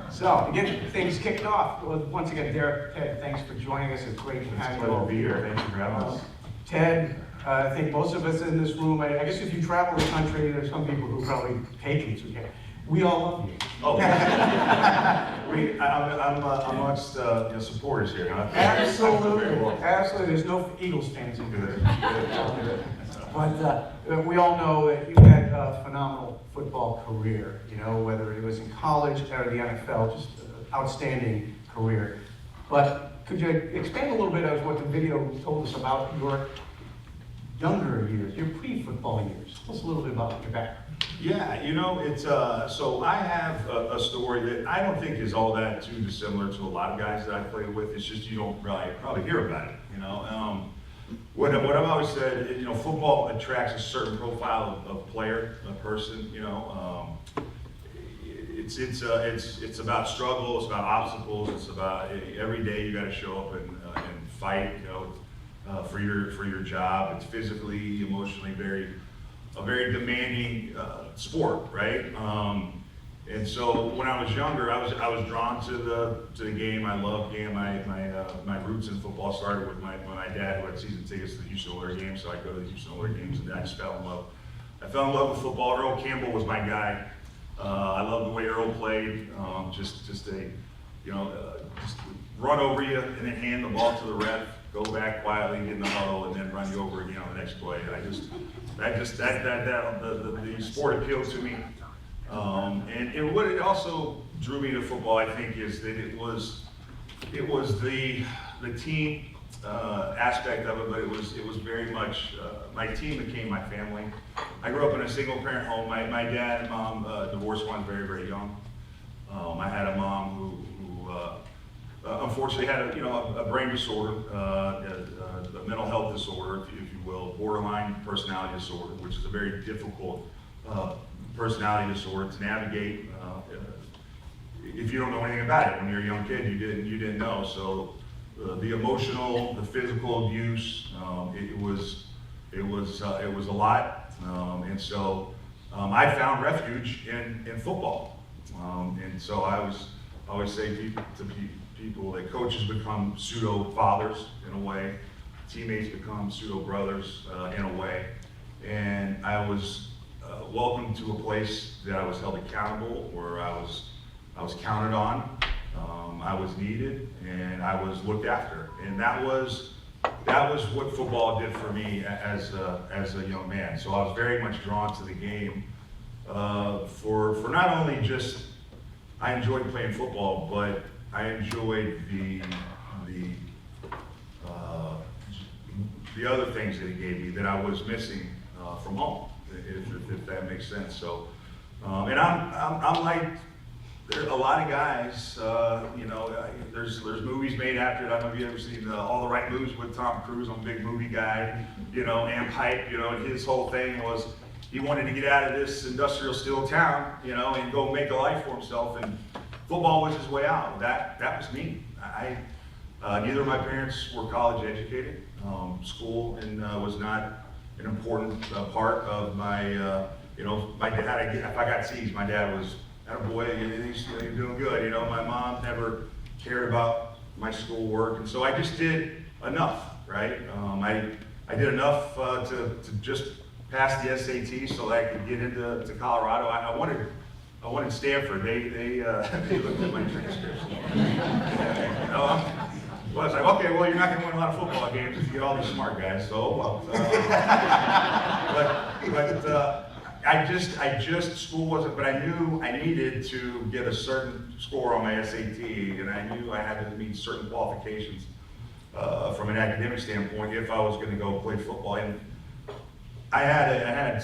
So, to get things kicked off, once again, Derek, Ted, thanks for joining us. It's great to have you all here. Thank you for having us. Ted, I think most of us in this room, I guess if you travel the country, there's some people who probably patrons who care. We all love you. Oh, I'm amongst supporters here, huh? Absolutely, absolutely. There's no Eagles fans in here. But we all know that you had a phenomenal football career, you know, whether it was in college or the NFL, just an outstanding career. But could you expand a little bit on what the video told us about your younger years, your pre-football years? Tell us a little bit about your background. Yeah, you know, it's so I have a story that I don't think is all that too dissimilar to a lot of guys that I played with. It's just you don't really probably hear about it, you know. What I've always said, you know, football attracts a certain profile of player, a person, you know. It's about struggle, it's about obstacles, it's about every day you got to show up and fight, you know, for your job. It's physically, emotionally a very demanding sport, right? And so when I was younger, I was drawn to the game. I loved game. My roots in football started with my dad, who had season tickets to the Houston Oilers games, so I'd go to the Houston Oilers games, and I just fell in love. I fell in love with football. Earl Campbell was my guy. I loved the way Earl played. Just run over you and then hand the ball to the ref, go back quietly, get in the huddle, and then run you over again on the next play. The sport appealed to me. And what it also drew me to football, I think, is that it was the team aspect of it, but it was very much my team became my family. I grew up in a single parent home. My dad and mom divorced when I was very, very young. I had a mom who unfortunately had a brain disorder, a mental health disorder, if you will, borderline personality disorder, which is a very difficult personality disorder to navigate. If you don't know anything about it, when you're a young kid, you didn't know. So the emotional, the physical abuse, it was a lot, and so I found refuge in football, and so I always say to people that coaches become pseudo fathers in a way, teammates become pseudo brothers in a way, and I was welcomed to a place that I was held accountable, where I was counted on, I was needed, and I was looked after, and that was what football did for me as a young man. So I was very much drawn to the game for not only just I enjoyed playing football, but I enjoyed the other things that it gave me that I was missing from home, if that makes sense. So, and I'm like, there are a lot of guys, there's movies made after it. I don't know if you've ever seen All the Right Moves with Tom Cruise. I'm a big movie guy, and Hype, and his whole thing was he wanted to get out of this industrial steel town, and go make a life for himself, and football was his way out. That was me. Neither of my parents were college educated. School was not an important part of my, my dad, if I got C's, my dad was, boy, you're doing good. My mom never cared about my schoolwork, and so I just did enough, right? I did enough to just pass the SAT so that I could get into Colorado. I wanted Stanford. They looked at my transcripts. Well, I was like, okay, well, you're not going to win a lot of football games if you get all these smart guys. So, well, I just school wasn't. But I knew I needed to get a certain score on my SAT, and I knew I had to meet certain qualifications from an academic standpoint if I was going to go play football. And I had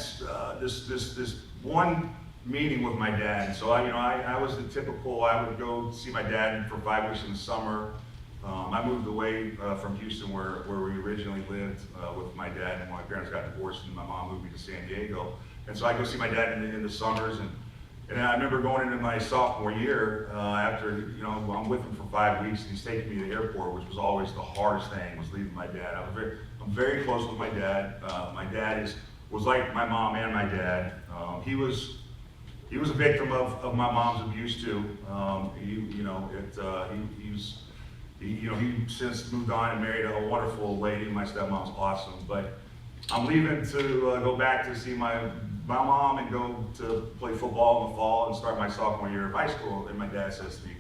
this one meeting with my dad. So I was the typical. I would go see my dad for 5 weeks in the summer. I moved away from Houston, where we originally lived with my dad, and when my parents got divorced, and my mom moved me to San Diego. And so I go see my dad in the summers, and I remember going into my sophomore year after, you know, I'm with him for 5 weeks, and he's taking me to the airport, which was always the hardest thing, was leaving my dad. I'm very close with my dad. My dad was like my mom and my dad. He was a victim of my mom's abuse too. He since moved on and married a wonderful lady. My stepmom's awesome, but I'm leaving to go back to see my mom and go to play football in the fall and start my sophomore year of high school. And my dad says to me,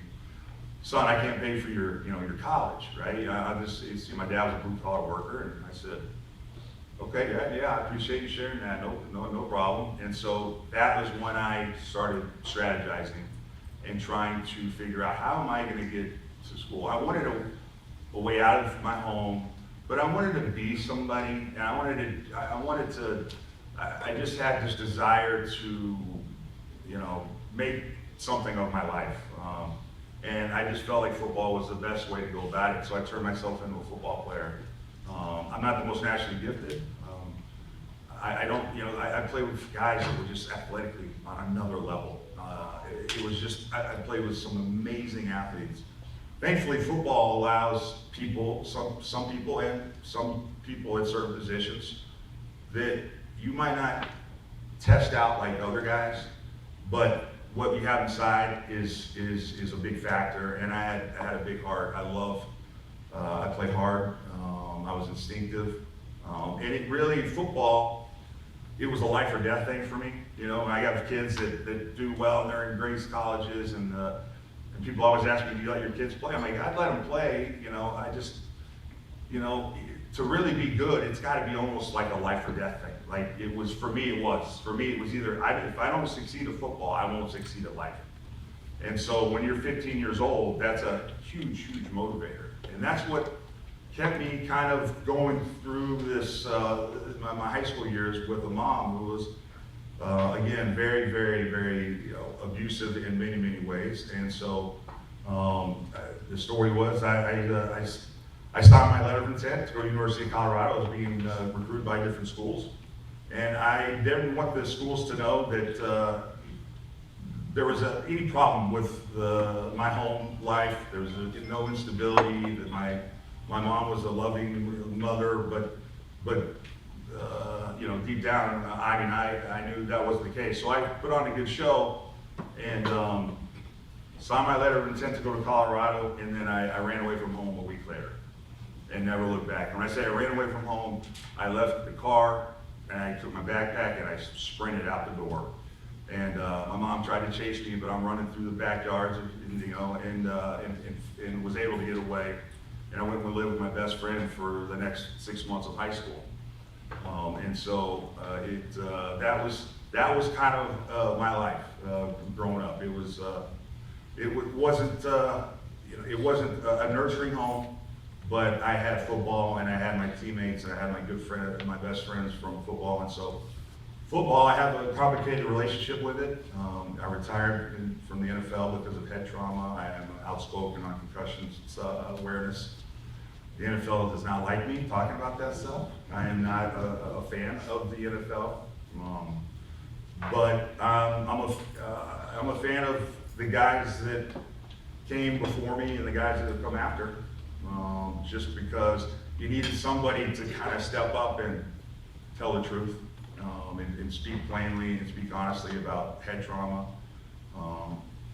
"Son, I can't pay for your college, right?" My dad was a blue collar worker, and I said, "Okay, yeah, I appreciate you sharing that. No problem." And so that was when I started strategizing and trying to figure out, how am I going to get to school? I wanted a way out of my home, but I wanted to be somebody, and I just had this desire to, make something of my life. And I just felt like football was the best way to go about it, so I turned myself into a football player. I'm not the most naturally gifted. I play with guys that were just athletically on another level. I played with some amazing athletes. Thankfully, football allows people, some people at certain positions, that you might not test out like other guys, but what you have inside is a big factor. And I had a big heart. I played hard. I was instinctive. And it really, football, it was a life or death thing for me. I got kids that do well, and they're in great colleges, and people always ask me, "Do you let your kids play?" I'm like, I'd let them play. To really be good, it's got to be almost like a life or death thing. Like it was for me. It was either if I don't succeed at football, I won't succeed at life. And so when you're 15 years old, that's a huge, huge motivator, and that's what kept me kind of going through this my high school years with a mom who was again very, very, very abusive in many, many ways. And so the story was I signed my letter of intent to go to the University of Colorado. I was being recruited by different schools, and I didn't want the schools to know that there was any problem with my home life. There was no instability. That my mom was a loving mother, but deep down, I knew that wasn't the case. So I put on a good show and signed my letter of intent to go to Colorado, and then I ran away from home a week later and never looked back. When I say I ran away from home, I left the car and I took my backpack and I sprinted out the door. And my mom tried to chase me, but I'm running through the backyards, and was able to get away. And I went and lived with my best friend for the next 6 months of high school. And so that was kind of my life growing up. It wasn't a nurturing home, but I had football, and I had my teammates, and I had my good friend and my best friends from football. And so football, I have a complicated relationship with it. I retired from the NFL because of head trauma. I am outspoken on concussions awareness. The NFL does not like me talking about that stuff. I am not a fan of the NFL, but I'm a fan of the guys that came before me and the guys that have come after. Just because you needed somebody to kind of step up and tell the truth, and speak plainly and speak honestly about head trauma.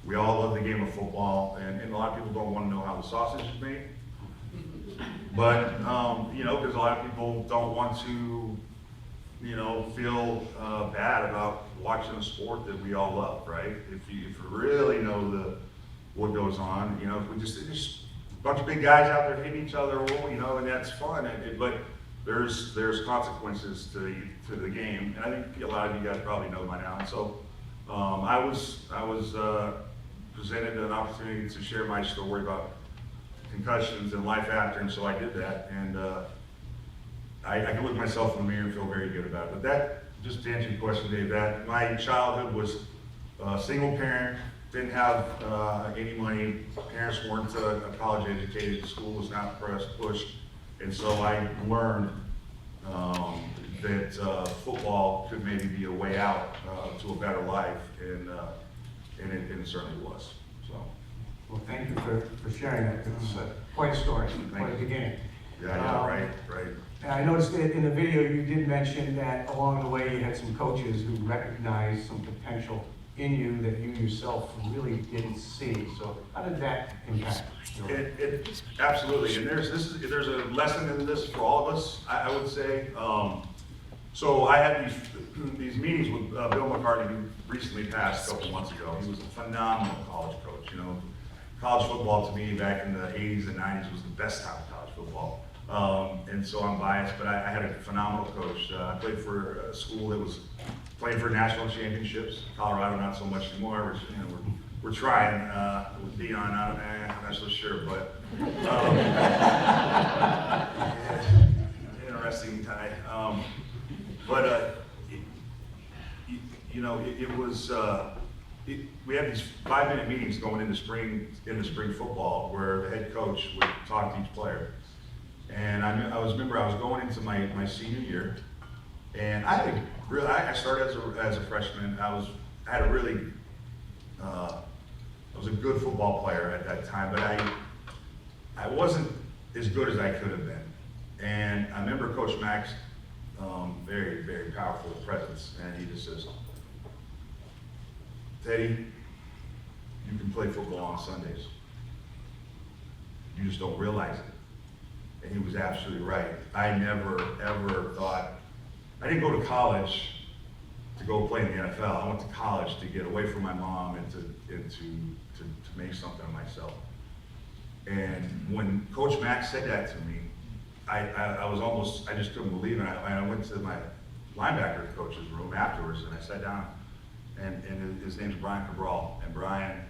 We all love the game of football, and a lot of people don't want to know how the sausage is made. But, because a lot of people don't want to, feel bad about watching a sport that we all love, right? If you really know what goes on, if we just a bunch of big guys out there hitting each other, and that's fun. But there's consequences to the game, and I think a lot of you guys probably know by now. And so I was presented an opportunity to share my story about concussions and life after, and so I did that, and I can look myself in the mirror and feel very good about it. But that, just to answer your question, Dave, that my childhood was single parent, didn't have any money, parents weren't college educated, the school was not pushed, and so I learned that football could maybe be a way out to a better life, and it certainly was. So, Well, thank you for sharing that. It's quite a story, quite a beginning. yeah, right. And I noticed that in the video you did mention that along the way you had some coaches who recognized some potential in you that you yourself really didn't see. So how did that impact your life? It absolutely, and there's a lesson in this for all of us, I would say. So I had these meetings with Bill McCartney, who recently passed a couple months ago. He was a phenomenal college coach. You know, college football to me back in the 80s and 90s was the best time of college football. And so I'm biased, but I had a phenomenal coach. I played for a school that was playing for national championships. Colorado, not so much anymore. We're trying with Dion. I'm not so sure, but interesting tie. It was. We had these 5-minute meetings going into spring football, where the head coach would talk to each player. And I was going into my senior year, and I started as a freshman. I was a good football player at that time, but I wasn't as good as I could have been. And I remember Coach Mack's very, very powerful presence, and he just says, "Teddy, you can play football on Sundays. You just don't realize it." And he was absolutely right. I never, ever thought, I didn't go to college to go play in the NFL. I went to college to get away from my mom and to make something of myself. And when Coach Mack said that to me, I just couldn't believe it. I went to my linebacker coach's room afterwards, and I sat down, and his name's Brian Cabral, and Brian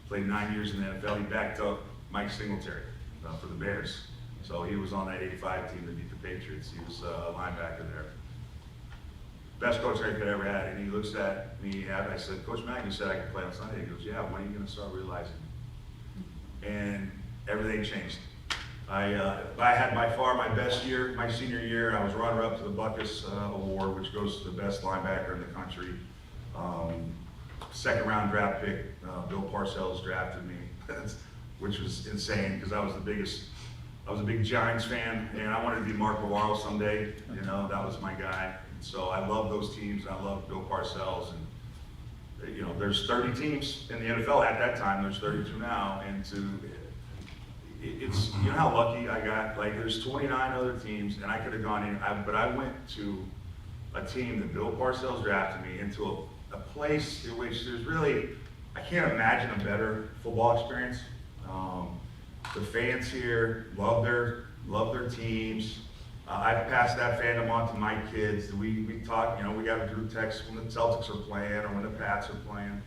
played 9 years in the NFL. He backed up Mike Singletary for the Bears. So he was on that 85 team that beat the Patriots. He was a linebacker there. Best coach I could ever had. And he looks at me, and I said, "Coach Mack, you said I could play on Sunday." He goes, "Yeah, when are you going to start realizing?" And everything changed. I had by far my best year, my senior year. I was runner-up to the Buckus Award, which goes to the best linebacker in the country. Second-round draft pick, Bill Parcells drafted me, which was insane because I was a big Giants fan, and I wanted to be Mark Bavaro someday. You know, that was my guy. And so I love those teams, and I love Bill Parcells. And you know, there's 30 teams in the NFL at that time. There's 32 now, and it's you know how lucky I got. Like there's 29 other teams, and I could have gone in, but I went to a team that Bill Parcells drafted me into a place in which there's really, I can't imagine a better football experience. The fans here love their teams. I've passed that fandom on to my kids. We talk, you know, we got a group text when the Celtics are playing or when the Pats are playing.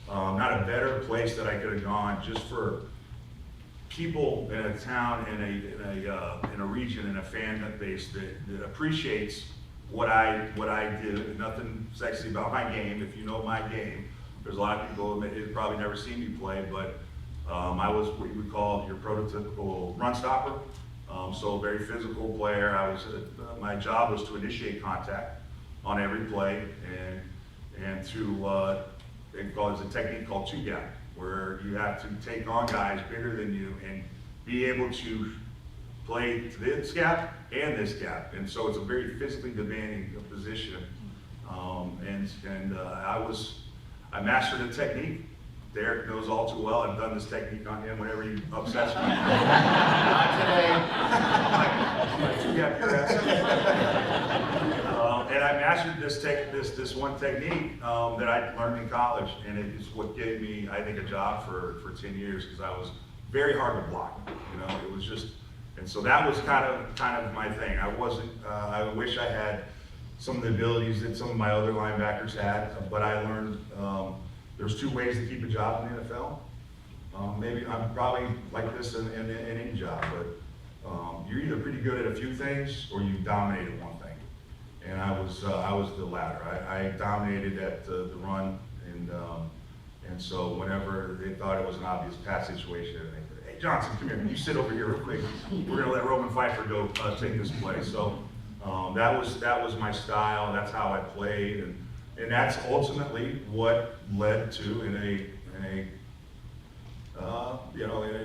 Not a better place that I could have gone just for people in a town, in a region, in a fan base that appreciates what I do. Nothing sexy about my game. If you know my game, there's a lot of people that have probably never seen me play, but I was what you would call your prototypical run stopper. So a very physical player. My job was to initiate contact on every play and to there's a technique called two-gap, where you have to take on guys bigger than you and be able to play to this gap and this gap. And so it's a very physically demanding position. I mastered the technique. Derek knows all too well. I've done this technique on him whenever he upsets me. Not today. And I mastered this one technique that I learned in college, and it is what gave me, I think, a job for 10 years because I was very hard to block. You know, it was just, and so that was kind of my thing. I wish I had some of the abilities that some of my other linebackers had, but I learned. There's two ways to keep a job in the NFL. Maybe I'm probably like this in any job, but you're either pretty good at a few things or you dominate at one thing. And I was the latter. I dominated at the run, And so whenever they thought it was an obvious pass situation, they said, hey Johnson, come here, you sit over here real quick. We're gonna let Roman Pfeiffer go take this play. So that was my style, that's how I played, and that's ultimately what led to, in an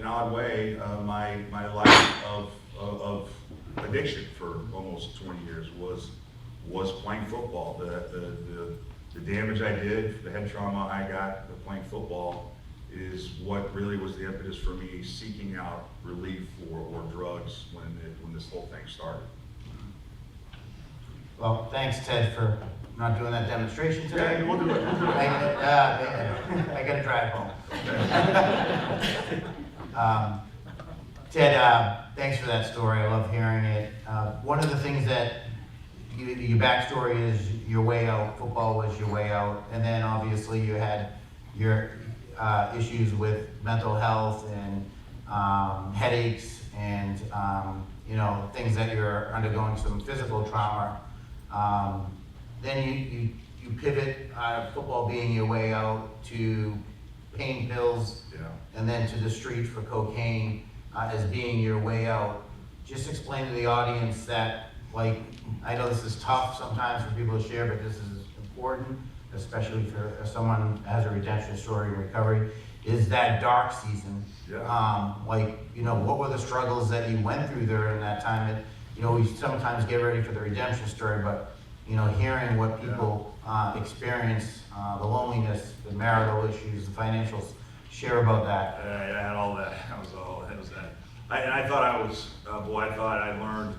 odd way, my life of addiction for almost 20 years was playing football. The damage I did, the head trauma I got playing football is what really was the impetus for me seeking out relief or drugs when this whole thing started. Well, thanks, Ted, for not doing that demonstration today. Yeah, we'll do it. I gotta drive home. Ted, thanks for that story. I love hearing it. One of the things that your backstory is your way out. Football was your way out, and then obviously you had your issues with mental health and headaches and things that you're undergoing, some physical trauma. Then you pivot out of football being your way out to pain pills, and then to the street for cocaine as being your way out. Just explain to the audience that, like, I know this is tough sometimes for people to share, but this is important, especially for someone who has a redemption story in recovery, is that dark season. What were the struggles that you went through during that time? We sometimes get ready for the redemption story, but hearing what people experience, the loneliness, the marital issues, the financials, share about that. I had all that. That was that. I thought I learned,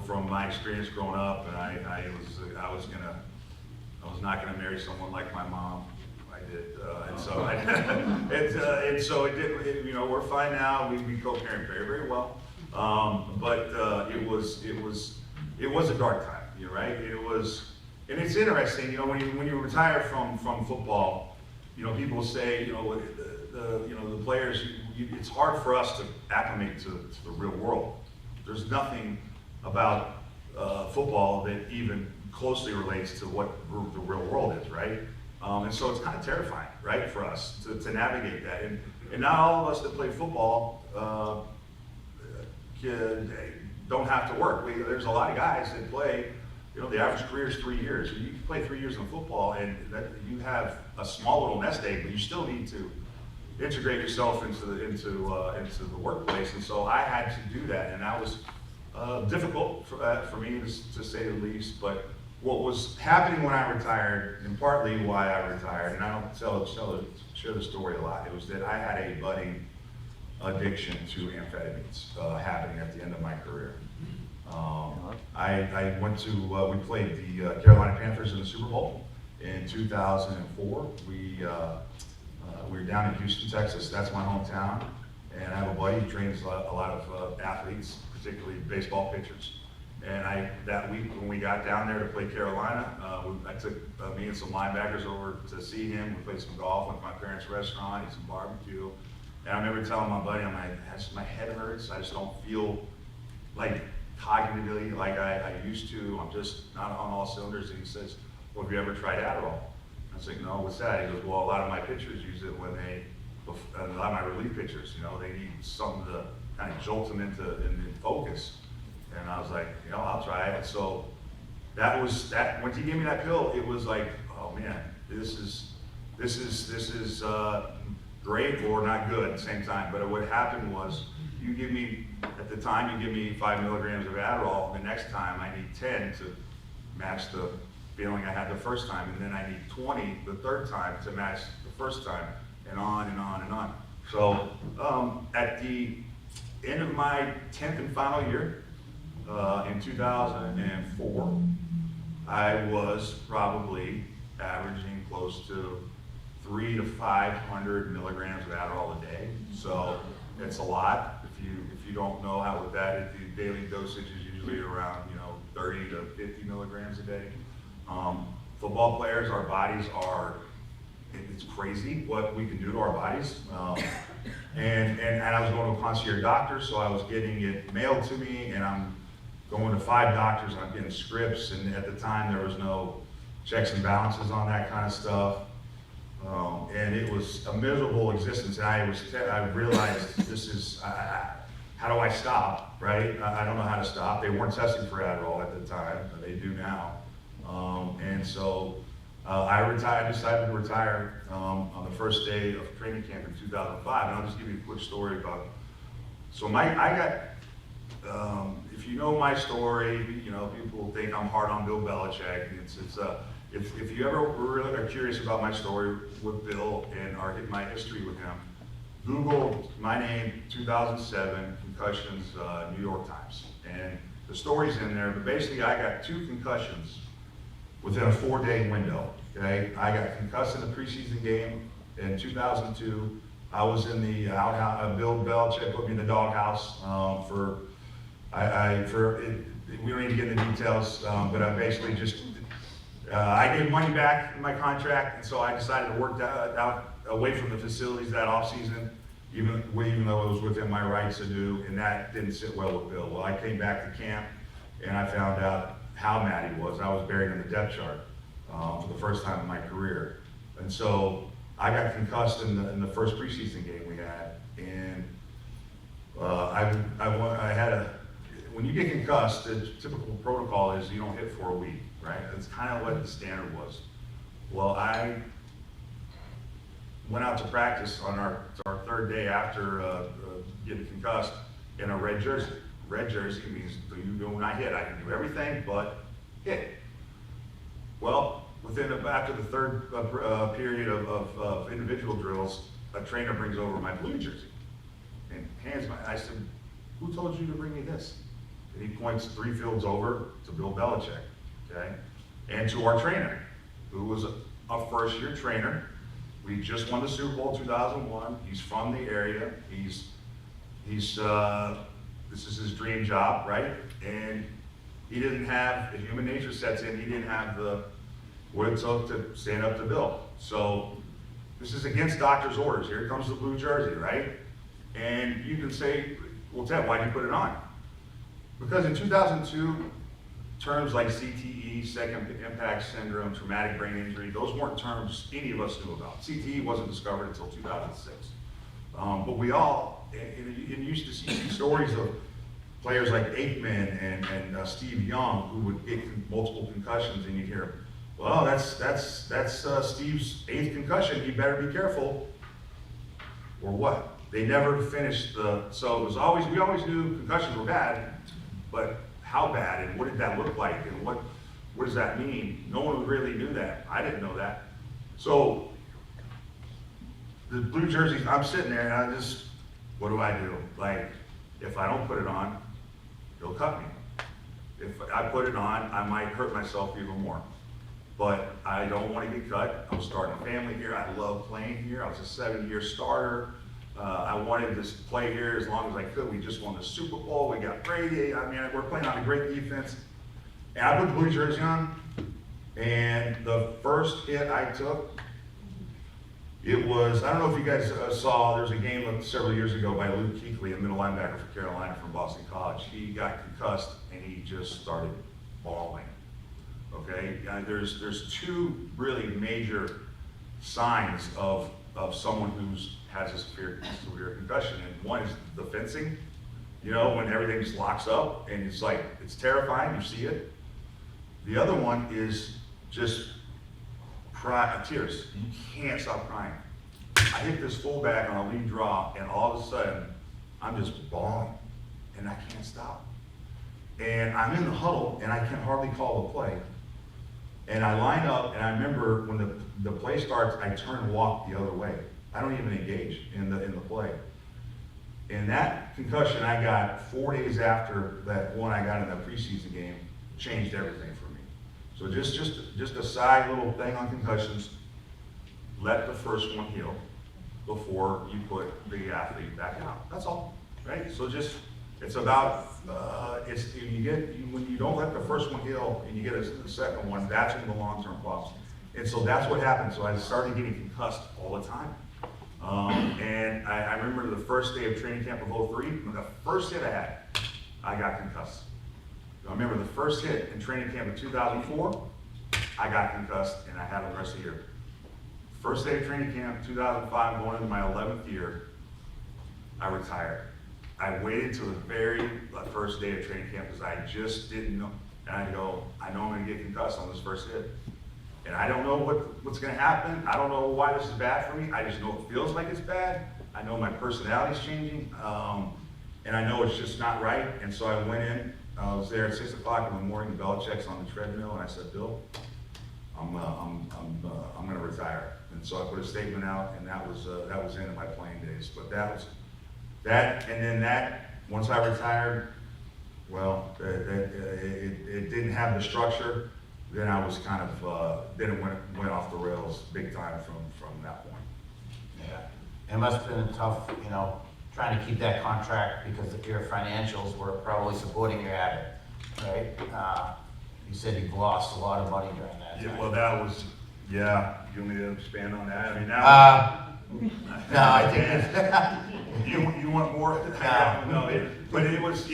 from my experience growing up, and I was not gonna marry someone like my mom. I did, and so it did. We're fine now. We co-parent very, very well, but it was a dark time. You're right. It was, and it's interesting. When you retire from football, people say, the players. It's hard for us to acclimate to the real world. There's nothing about football that even closely relates to what the real world is, right? And so it's kind of terrifying, right, for us to navigate that. And not all of us that play football don't have to work. There's a lot of guys that play. The average career is 3 years. You can play 3 years in football, and you have a small little nest egg, but you still need to integrate yourself into the workplace. And so I had to do that, and that was difficult for me to say the least. But what was happening when I retired, and partly why I retired, and I don't share the story a lot, it was that I had a budding addiction to amphetamines happening at the end of my career. I went to, we played the Carolina Panthers in the Superbowl in 2004. We were down in Houston, Texas. That's my hometown. And I have a buddy who trains a lot of athletes, particularly baseball pitchers. And that week when we got down there to play Carolina, I took me and some linebackers over to see him. We played some golf, went to my parents' restaurant, ate some barbecue. And I remember telling my buddy, my head hurts. I just don't feel like cognitively like I used to. I'm just not on all cylinders. And he says, well, have you ever tried Adderall? I was like, no, what's that? He goes, well, a lot of my pitchers use it when a lot of my relief pitchers, they need something to kind of jolt them into focus. And I was like, I'll try it. So that was that. Once he gave me that pill, it was like, oh man, this is great or not good at the same time. But what happened was, at the time, you give me 5 milligrams of Adderall. The next time, I need 10 to match the feeling I had the first time, and then I need 20 the third time to match the first time, and on and on and on. So at the end of my 10th and final year, in 2004, I was probably averaging close to 300 to 500 milligrams of Adderall a day. So it's a lot. If you don't know how with that, the daily dosage is usually around 30 to 50 milligrams a day. Football players, our bodies it's crazy what we can do to our bodies. And I was going to a concierge doctor, so I was getting it mailed to me, and I'm going to 5 doctors, and I'm getting scripts, and at the time there was no checks and balances on that kind of stuff. And it was a miserable existence. And I realized this is, how do I stop, right? I don't know how to stop. They weren't testing for Adderall at the time, but they do now. And so I decided to retire on the first day of training camp in 2005. And I'll just give you a quick story about, so if you know my story, you know, people think I'm hard on Bill Belichick. If you ever really are curious about my story with Bill and my history with him, Google my name, 2007, concussions, New York Times. And the story's in there, but basically I got 2 concussions within a 4-day window, okay? I got concussed in the preseason game in 2002. I was in the outhouse, Bill Belichick put me in the doghouse we don't need to get into details, but I basically just, I gave money back in my contract, and so I decided to work out away from the facilities that off season, even though it was within my rights to do, and that didn't sit well with Bill. Well, I came back to camp, and I found out how mad he was. I was buried in the depth chart for the first time in my career. And so I got concussed in the first preseason game we had, and when you get concussed, the typical protocol is you don't hit for a week, right? That's kind of what the standard was. Well, I went out to practice on our 3rd day after getting concussed in a red jersey. Red jersey means when I hit, I can do everything but hit. Well, after the 3rd period of individual drills, a trainer brings over my blue jersey and I said, "Who told you to bring me this?" And he points 3 fields over to Bill Belichick, okay? And to our trainer, who was a first-year trainer. We just won the Super Bowl 2001. He's from the area. This is his dream job, right? And he didn't have, if human nature sets in, he didn't have what it took to stand up to Bill. So this is against doctor's orders. Here comes the blue jersey, right? And you can say, well, Ted, why'd you put it on? Because in 2002, terms like CTE, second impact syndrome, traumatic brain injury, those weren't terms any of us knew about. CTE wasn't discovered until 2006. But we all, and you used to see stories of players like Aikman and Steve Young who would get multiple concussions, and you'd hear, well, that's Steve's 8th concussion, he better be careful. Or what? They never finished so it was always, we always knew concussions were bad, but how bad and what did that look like and what does that mean? No one really knew that. I didn't know that. So the blue jerseys, I'm sitting there and what do I do? Like, if I don't put it on, they'll cut me. If I put it on, I might hurt myself even more. But I don't want to get cut. I'm starting a family here. I love playing here. I was a 7-year starter. I wanted to play here as long as I could. We just won the Super Bowl. We got Brady. I mean, we're playing on a great defense. And I put the blue jersey on, and the first hit I took, it was, I don't know if you guys saw, there was a game several years ago by Luke Kuechly, a middle linebacker for Carolina from Boston College. He got concussed, and he just started bawling. Okay, there's 2 really major signs of someone who's has a severe concussion, and one is the fencing. You know, when everything just locks up, and it's like, it's terrifying, you see it. The other one is just tears. You can't stop crying. I hit this fullback on a lead draw, and all of a sudden, I'm just bawling, and I can't stop. And I'm in the huddle, and I can hardly call the play. And I line up, and I remember when the play starts, I turn and walk the other way. I don't even engage in the play. And that concussion I got 4 days after that one I got in the preseason game changed everything for me. So just a side little thing on concussions. Let the first one heal before you put the athlete back out. That's all, right? So it's about when you don't let the first one heal and you get a second one, that's when the long-term costs. And so that's what happened. So I started getting concussed all the time. And I remember the first day of training camp of 03, the first hit I had, I got concussed. I remember the first hit in training camp of 2004, I got concussed, and I had it the rest of the year. First day of training camp, 2005, going into my 11th year, I retired. I waited till the very first day of training camp because I just didn't know. And I go, I know I'm going to get concussed on this first hit. And I don't know what's going to happen. I don't know why this is bad for me. I just know it feels like it's bad. I know my personality's changing. And I know it's just not right. And so I went in. I was there at 6 o'clock in the morning. Belichick's on the treadmill, and I said, Bill, I'm going to retire. And so I put a statement out, and that was the end of my playing days. But that was that, and then that. Once I retired, well, it didn't have the structure. Then I was kind of then it went off the rails big time from that point. Yeah, it must have been tough, you know, trying to keep that contract because your financials were probably supporting your habit, right? You said you've lost a lot of money during that time. Yeah, well, that was, yeah. You want me to expand on that? I mean, now. No, I think you want more? No, but it was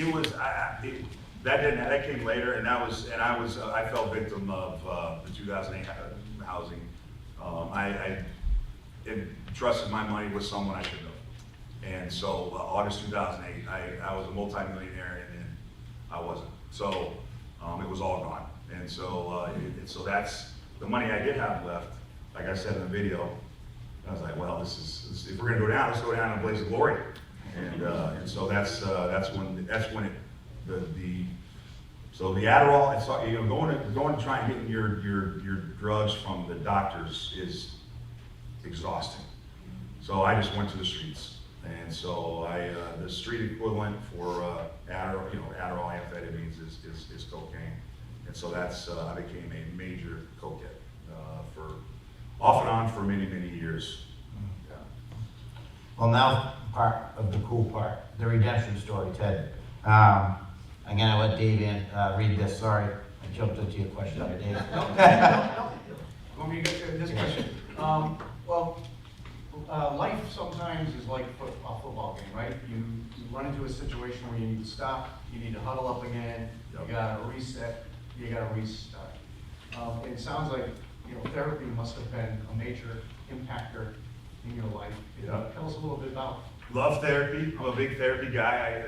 that came later, and I fell victim of the 2008 housing. I entrusted my money with someone I shouldn't have, and so August 2008, I was a multimillionaire, and then I wasn't. So it was all gone, and so so that's the money I did have left. Like I said in the video, I was like, well, this is if we're gonna go down, let's go down in a blaze of glory. And so that's when so the Adderall, it's, you know, going to try and getting your drugs from the doctors is exhausting. So I just went to the streets, and so the street equivalent for Adderall, amphetamines is cocaine, and so that's I became a major cokehead for off and on for many years. Yeah. Well, now part of the cool part, the redemption story, Ted. I'm gonna let Dave read this. Sorry, I jumped into your question, Dave. No. Want me to get to this question? Life sometimes is like a football game, right? You run into a situation where you need to stop, you need to huddle up again, you gotta reset, you gotta restart. It sounds like, you know, therapy must have been a major impactor in your life. Yeah. Tell us a little bit about. Love therapy. I'm a big therapy guy.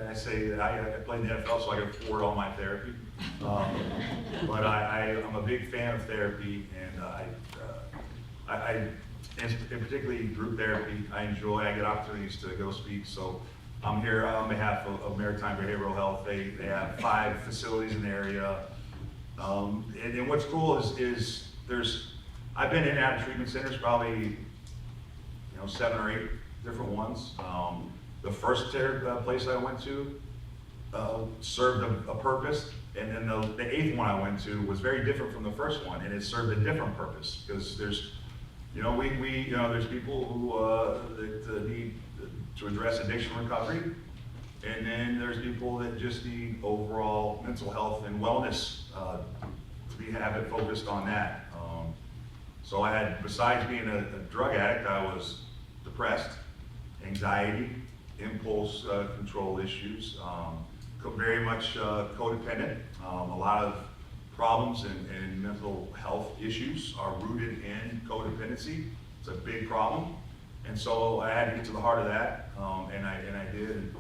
I say that I played in the NFL, so I can afford all my therapy. But I'm a big fan of therapy, and and particularly group therapy. I get opportunities to go speak. So I'm here on behalf of Maritime Behavioral Health. They have 5 facilities in the area. And what's cool is I've been in and out of treatment centers, probably 7 or 8 different ones. The first place I went to served a purpose, and then the 8th one I went to was very different from the first one, and it served a different purpose because there's there's people who that need to address addiction recovery, and then there's people that just need overall mental health and wellness to have it focused on that. So I had, besides being a drug addict, I was depressed, anxiety, impulse control issues, very much codependent. A lot of problems and mental health issues are rooted in codependency. It's a big problem, and so I had to get to the heart of that, and I did.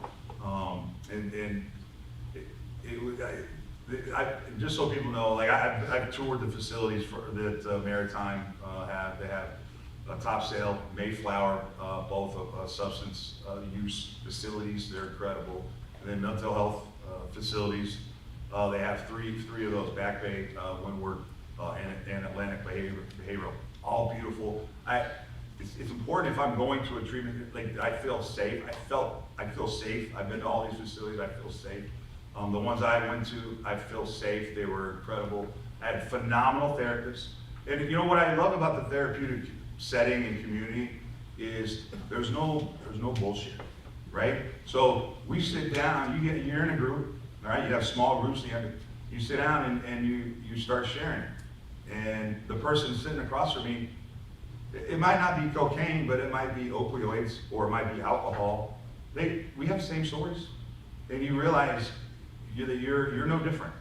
Just so people know, like I've toured the facilities that Maritime have. They have Topsail, Mayflower, both substance use facilities. They're incredible. And then mental health facilities. They have three of those: Back Bay, Windward, and Atlantic Behavioral. All beautiful. It's important if I'm going to a treatment, like I feel safe. I feel safe. I've been to all these facilities. I feel safe. The ones I went to, I feel safe. They were incredible. I had phenomenal therapists. And you know what I love about the therapeutic setting and community is there's no bullshit, right? So we sit down. You're in a group, all right? You have small groups. You sit down and you start sharing. And the person sitting across from me, it might not be cocaine, but it might be opioids or it might be alcohol. We have the same stories, and you realize that you're no different.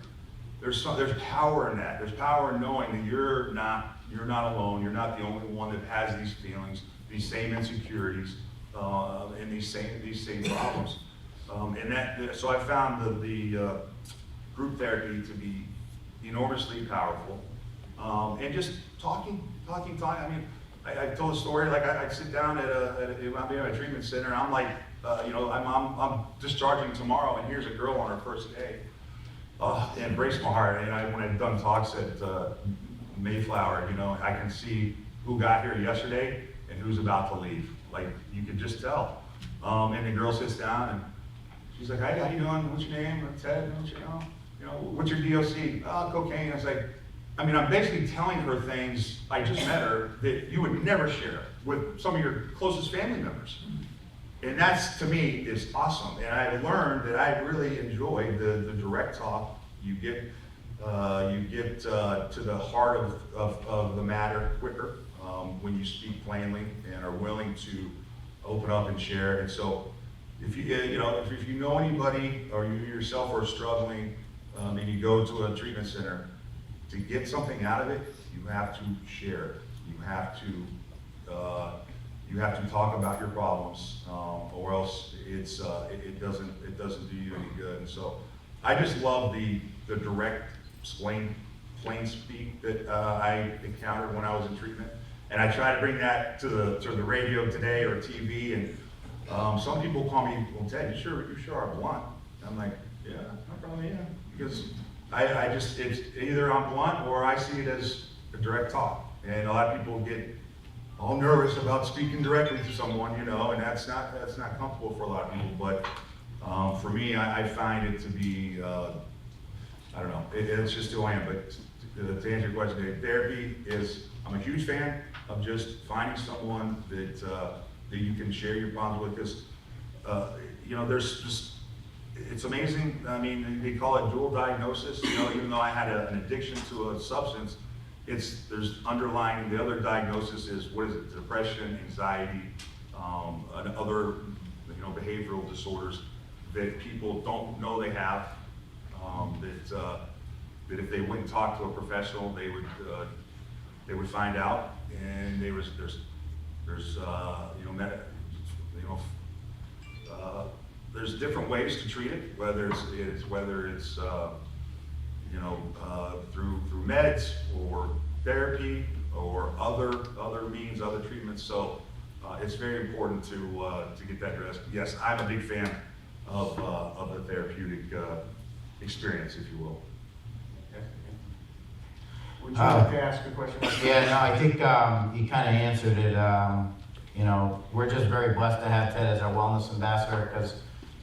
there's power in that. There's power in knowing that you're not alone. You're not the only one that has these feelings, these same insecurities, and these same problems. So I found the group therapy to be enormously powerful, and just talking. I mean, I told a story, like I sit down at a treatment center, and I'm like, I'm discharging tomorrow, and here's a girl on her first day. And it breaks my heart. And when I've done talks at Mayflower, I can see who got here yesterday and who's about to leave. Like, you can just tell. And the girl sits down and she's like, "Hey, how you doing? What's your name?" "Ted." "What's your DOC?" "Cocaine." It's like, I'm basically telling her things, I just met her, that you would never share with some of your closest family members. And that's, to me, is awesome. And I learned that I really enjoy the direct talk. You get to the heart of the matter quicker when you speak plainly and are willing to open up and share. And so, if you know anybody or you yourself are struggling, and you go to a treatment center, to get something out of it, you have to share. You have to talk about your problems, or else it doesn't do you any good. And so, I just love the direct, plain speak that I encountered when I was in treatment, and I try to bring that to the radio today or TV. And some people call me, "Well, Ted, you sure are blunt." And I'm like, "Yeah, I probably am," because it's either I'm blunt or I see it as a direct talk. And a lot of people get all nervous about speaking directly to someone, and that's not comfortable for a lot of people. But for me, I find it to be, I don't know, it's just who I am. But to answer your question, Dave, therapy is, I'm a huge fan of just finding someone that you can share your problems with, because there's just, it's amazing. I mean, they call it dual diagnosis. Even though I had an addiction to a substance, there's underlying the other diagnosis is, what is it? Depression, anxiety, and other behavioral disorders that people don't know they have. That if they went and talked to a professional, they would find out. And there's there's different ways to treat it, whether it's through meds or therapy or other means, other treatments. So it's very important to get that addressed. Yes, I'm a big fan of the therapeutic experience, if you will. Would you like to ask a question? Yeah, no, I think you kind of answered it. We're just very blessed to have Ted as our wellness ambassador, because,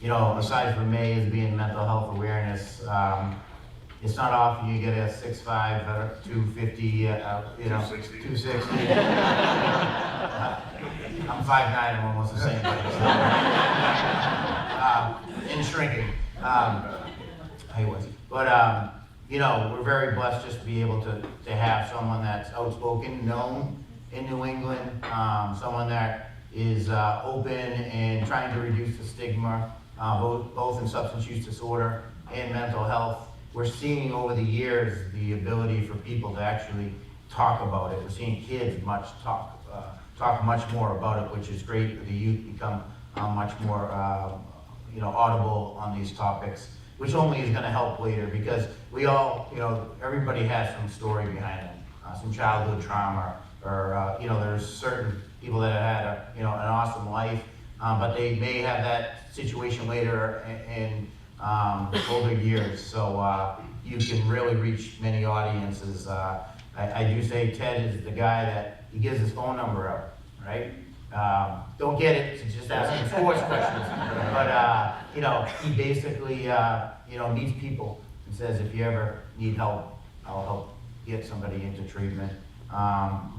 aside from May as being mental health awareness, it's not often you get a 6'5", 250, 260. 260. I'm 5'9", I'm almost the same. And shrinking. I was. But, we're very blessed just to be able to have someone that's outspoken, known in New England, someone that is open and trying to reduce the stigma, both in substance use disorder and mental health. We're seeing over the years the ability for people to actually talk about it. We're seeing kids talk much more about it, which is great. The youth become much more audible on these topics, which only is going to help later, because we all, everybody has some story behind them, some childhood trauma, or there's certain people that have had an awesome life, but they may have that situation later in older years. So you can really reach many audiences. I do say Ted is the guy that he gives his phone number out, right? Don't get it to just ask him sports questions, but he basically meets people and says, if you ever need help, I'll help get somebody into treatment.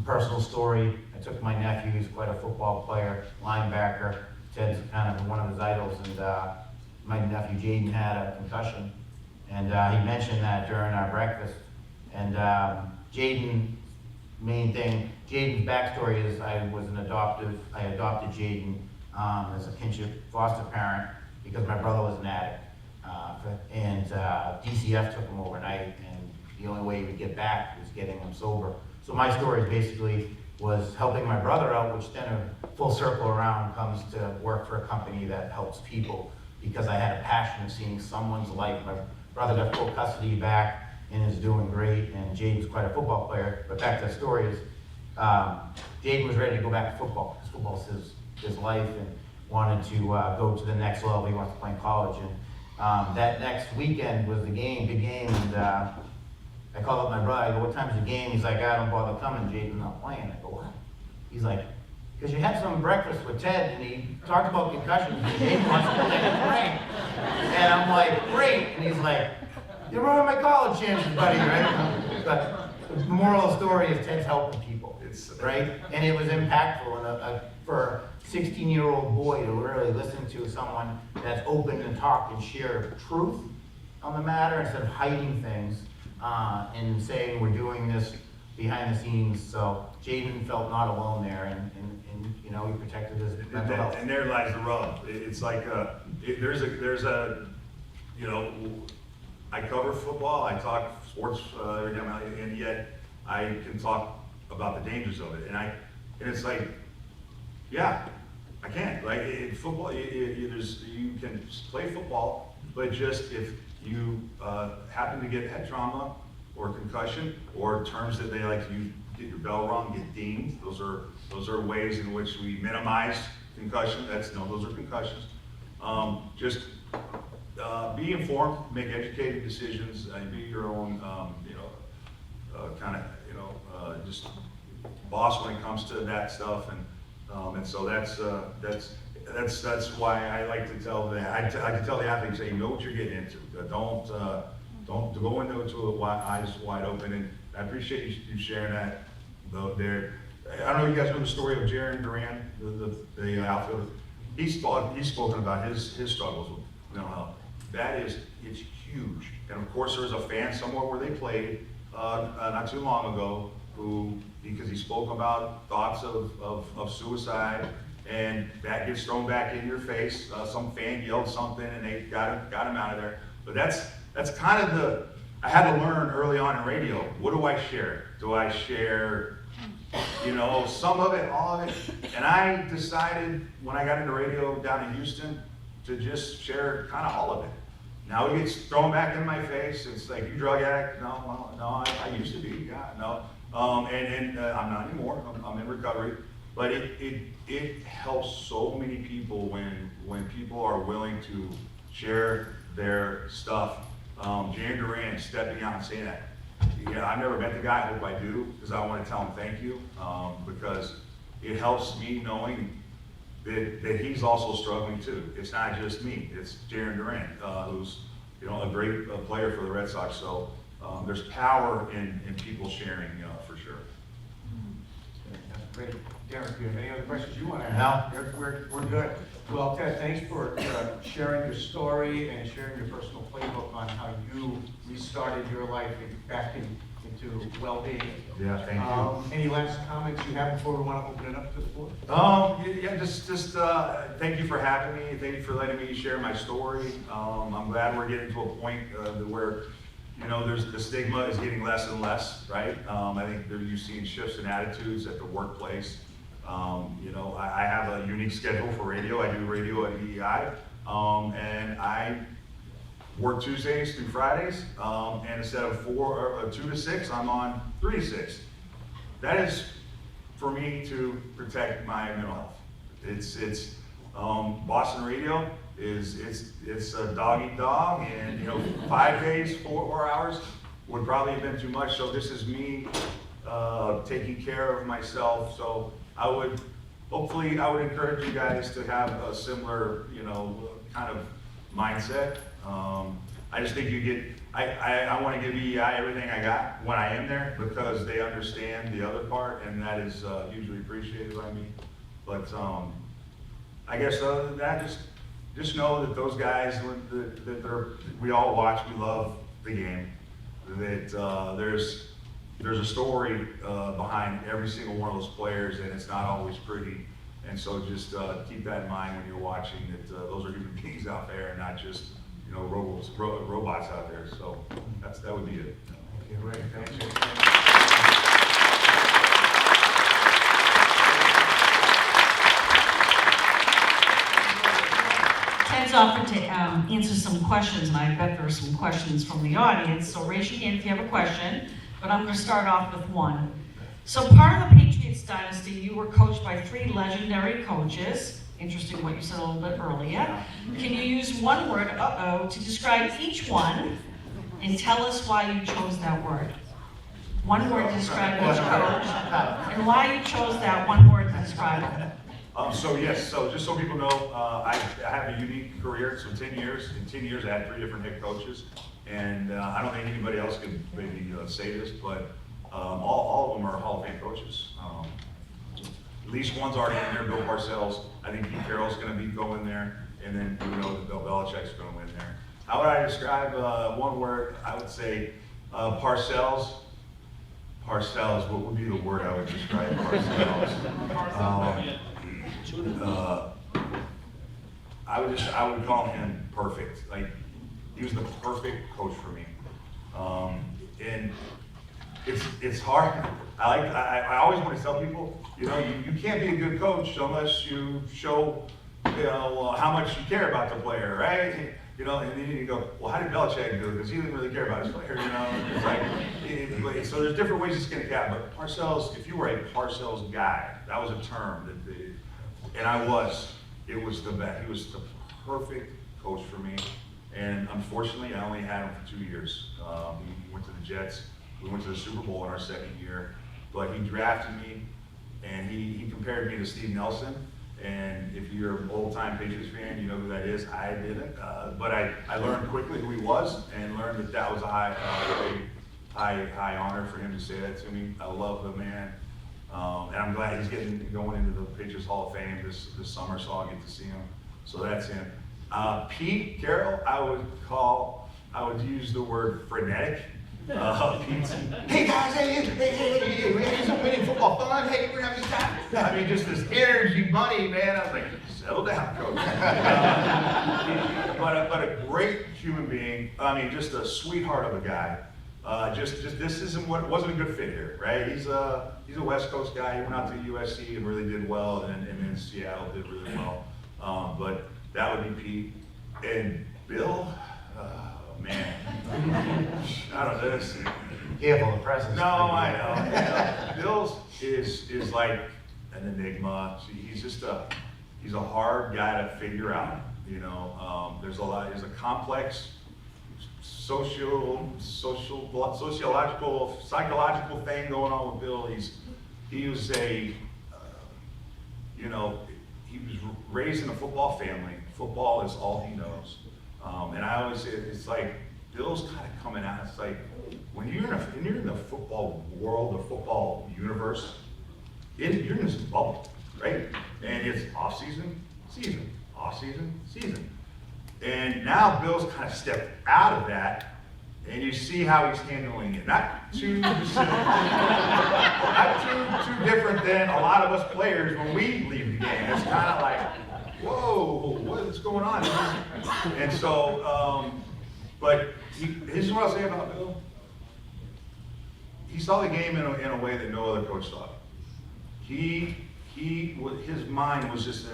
Personal story, I took my nephew, he's quite a football player, linebacker. Ted's kind of one of his idols, and my nephew Jaden had a concussion, and he mentioned that during our breakfast. And Jaden's backstory is I adopted Jaden as a kinship foster parent because my brother was an addict. And and DCF took him overnight, and the only way he would get back was getting him sober. So my story basically was helping my brother out, which then a full circle around comes to work for a company that helps people, because I had a passion of seeing someone's life. My brother got full custody back and is doing great, and Jaden's quite a football player. But back to the story is, Jaden was ready to go back to football, because football's his life, and wanted to go to the next level. He wants to play in college, and that next weekend was the game, big game, and I called up my brother. I go, "What time's the game?" He's like, "I don't bother coming, Jaden's not playing." I go, "What?" He's like, "Because you had some breakfast with Ted, and he talked about concussions, and Jaden wants to play in the ring." And I'm like, "Great," and he's like, "You're ruining my college chances, buddy," right? But the moral of the story is Ted's helping people, right? And it was impactful, and for a 16-year-old boy to really listen to someone that's open and talk and share truth on the matter instead of hiding things, and saying we're doing this behind the scenes. So Jaden felt not alone there, and you know, he protected his mental health. And there lies the rub. It's like there's a you know, I cover football, I talk sports every time, and yet I can talk about the dangers of it. And it's like, yeah, I can. Like in football, you can play football, but just if you happen to get head trauma or concussion, or terms that they like to use, get your bell rung, get dinged. Those are ways in which we minimize concussion. Those are concussions. Just be informed, make educated decisions, and be your own, just boss when it comes to that stuff. And so that's why I like to tell the athletes, say, you know what you're getting into. Don't go into it with eyes wide open. And I appreciate you sharing that. There, I don't know if you guys know the story of Jaron Duran, the outfielder. He's spoken about his struggles with mental health. It's huge. And of course, there was a fan somewhere where they played not too long ago because he spoke about thoughts of suicide, and that gets thrown back in your face. Some fan yelled something, and they got him out of there. But that's kind of I had to learn early on in radio. What do I share? Do I share, some of it, all of it? And I decided when I got into radio down in Houston to just share kind of all of it. Now it gets thrown back in my face. It's like, you drug addict? No, I used to be, yeah, no. And I'm not anymore. I'm in recovery. But it helps so many people when people are willing to share their stuff. Jaron Duran stepping out and saying that. Yeah, I've never met the guy. I hope I do, because I want to tell him thank you, because it helps me knowing that he's also struggling too. It's not just me. It's Jaron Duran, who's a great player for the Red Sox. So there's power in people sharing, for sure. That's great. Derek, do you have any other questions you want to ask? No. We're good. Well, Ted, thanks for sharing your story and sharing your personal playbook on how you restarted your life back into well-being. Yeah, thank you. Any last comments you have before we want to open it up to the floor? Just thank you for having me. Thank you for letting me share my story. I'm glad we're getting to a point where there's the stigma is getting less and less, right? I think you're seeing shifts in attitudes at the workplace. I have a unique schedule for radio. I do radio at EEI, and I work Tuesdays through Fridays, and instead of 2 to 6, I'm on 3 to 6. That is for me to protect my mental health. It's Boston radio it's a dog eat dog, and 5 days, 4 hours would probably have been too much. So this is me taking care of myself. So I would encourage you guys to have a similar kind of mindset. I just think I want to give EEI everything I got when I am there, because they understand the other part, and that is usually appreciated by me. But I guess other than that, just know that those guys we all watch, we love the game, that there's a story behind every single one of those players, and it's not always pretty. And so just keep that in mind when you're watching, that those are human beings out there, and not just robots out there. So that would be it. Okay, great, thank you. Ted's offered to answer some questions, and I bet there are some questions from the audience, so raise your hand if you have a question, but I'm going to start off with one. So part of the Patriots dynasty, you were coached by 3 legendary coaches. Interesting what you said a little bit earlier. Can you use one word, to describe each one, and tell us why you chose that word? One word to describe each coach, and why you chose that one word to describe them. So just so people know, I have a unique career. So 10 years. In 10 years, I had 3 different head coaches, and I don't think anybody else could maybe say this, but all of them are Hall of Fame coaches. At least one's already in there, Bill Parcells. I think Pete Carroll's going to be going there, and then we know that Bill Belichick's going to win there. How would I describe one word? I would say Parcells. Parcells. What would be the word I would describe Parcells? I would call him perfect. Like, he was the perfect coach for me. And it's hard. I always want to tell people, you can't be a good coach unless you show, how much you care about the player, right? And then you go, well, how did Belichick do it? Because he didn't really care about his player, It's like, so there's different ways to skin a cat. But Parcells, if you were a Parcells guy, that was a term and I was. It was the best. He was the perfect coach for me. And unfortunately, I only had him for 2 years. He went to the Jets. We went to the Superbowl in our 2nd year. But he drafted me, and he compared me to Steve Nelson. And if you're an old-time Patriots fan, you know who that is. I didn't. But I learned quickly who he was, and learned that was a high honor for him to say that to me. I love the man. And I'm glad he's going into the Patriots Hall of Fame this summer, so I'll get to see him. So that's him. Pete Carroll, I would use the word frenetic. Pete's, hey guys, hey, we're having some winning football fun. Hey, we're having a time. I mean, just this energy bunny, man. I was like, settle down, coach. But a great human being. I mean, just a sweetheart of a guy. Just this wasn't a good fit here, right? He's a West Coast guy. He went out to USC and really did well, and then Seattle did really well. But that would be Pete. And Bill, man, I don't know. Careful, the presence. No, I know. Bill's is like an enigma. He's a hard guy to figure out. There's a complex sociological, psychological thing going on with Bill. He was raised in a football family. Football is all he knows. And I always say, it's like, Bill's kind of coming out. It's like, when you're in the football world, the football universe, you're in this bubble, right? And it's off season, season, off season, season. And now Bill's kind of stepped out of that, and you see how he's handling it. Not too different than a lot of us players when we leave the game. It's kind of like, whoa, what is going on? And so, but this is what I'll say about Bill. He saw the game in a way that no other coach saw it. His mind was just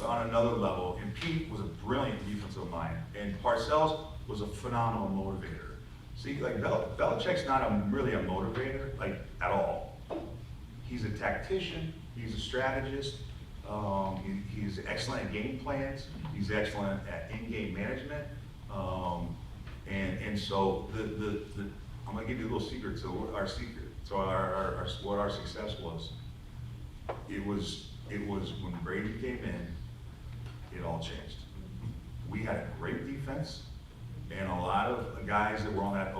on another level, and Pete was a brilliant defensive mind, and Parcells was a phenomenal motivator. See, like Belichick's not really a motivator, like at all. He's a tactician. He's a strategist. He's excellent at game plans. He's excellent at in-game management. And so I'm gonna give you a little secret to what our success was. It was when Brady came in, it all changed. We had a great defense, and a lot of guys that were on that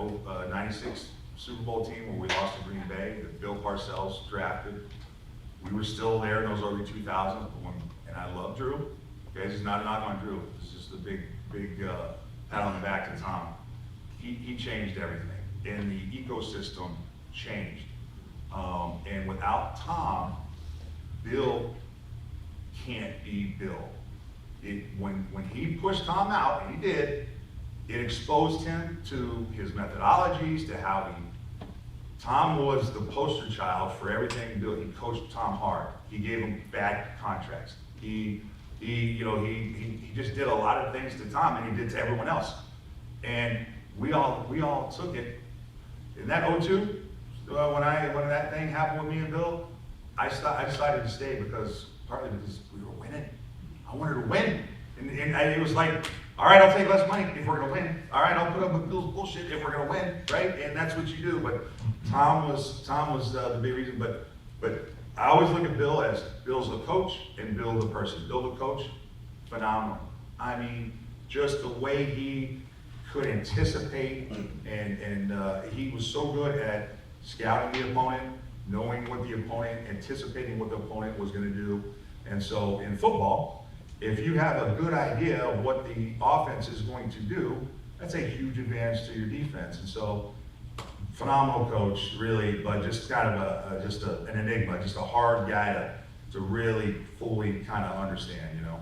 96 Super Bowl team where we lost to Green Bay, that Bill Parcells drafted. We were still there in those early 2000s, and I love Drew. Okay, this is not a knock on Drew. This is just a big pat on the back to Tom. He changed everything, and the ecosystem changed. And without Tom, Bill can't be Bill. When he pushed Tom out, and he did, it exposed him to his methodologies, to how Tom was the poster child for everything Bill. He coached Tom hard. He gave him bad contracts. He just did a lot of things to Tom, and he did to everyone else. And we all took it. In that 2002, when that thing happened with me and Bill, I decided to stay partly because we were winning. I wanted to win, and it was like, all right, I'll take less money if we're gonna win. All right, I'll put up with Bill's bullshit if we're gonna win, right? And that's what you do. But Tom was the big reason. But I always look at Bill as Bill's the coach and Bill the person. Bill the coach, phenomenal. I mean, just the way he could anticipate, and he was so good at scouting the opponent, knowing what the opponent, anticipating what the opponent was going to do. And so in football, if you have a good idea of what the offense is going to do, that's a huge advantage to your defense. And so, phenomenal coach, really, but just kind of an enigma, just a hard guy to really fully kind of understand, you know.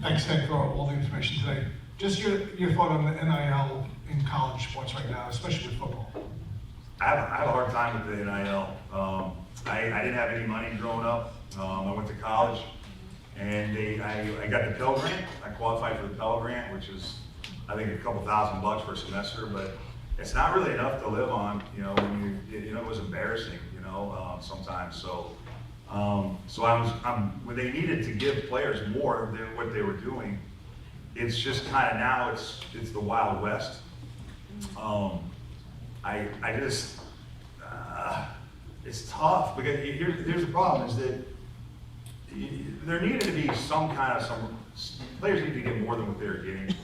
Thanks, Ted, for all the information today. Just your thought on the NIL in college sports right now, especially with football. I have a hard time with the NIL. I didn't have any money growing up. I went to college, and I got the Pell Grant. I qualified for the Pell Grant, which is, I think, a couple $1,000 per semester, but it's not really enough to live on. You know, when it was embarrassing. You know, sometimes. So when they needed to give players more than what they were doing, it's just kind of now it's the Wild West. It's tough because here's the problem is that there needed to be some players need to get more than what they're getting.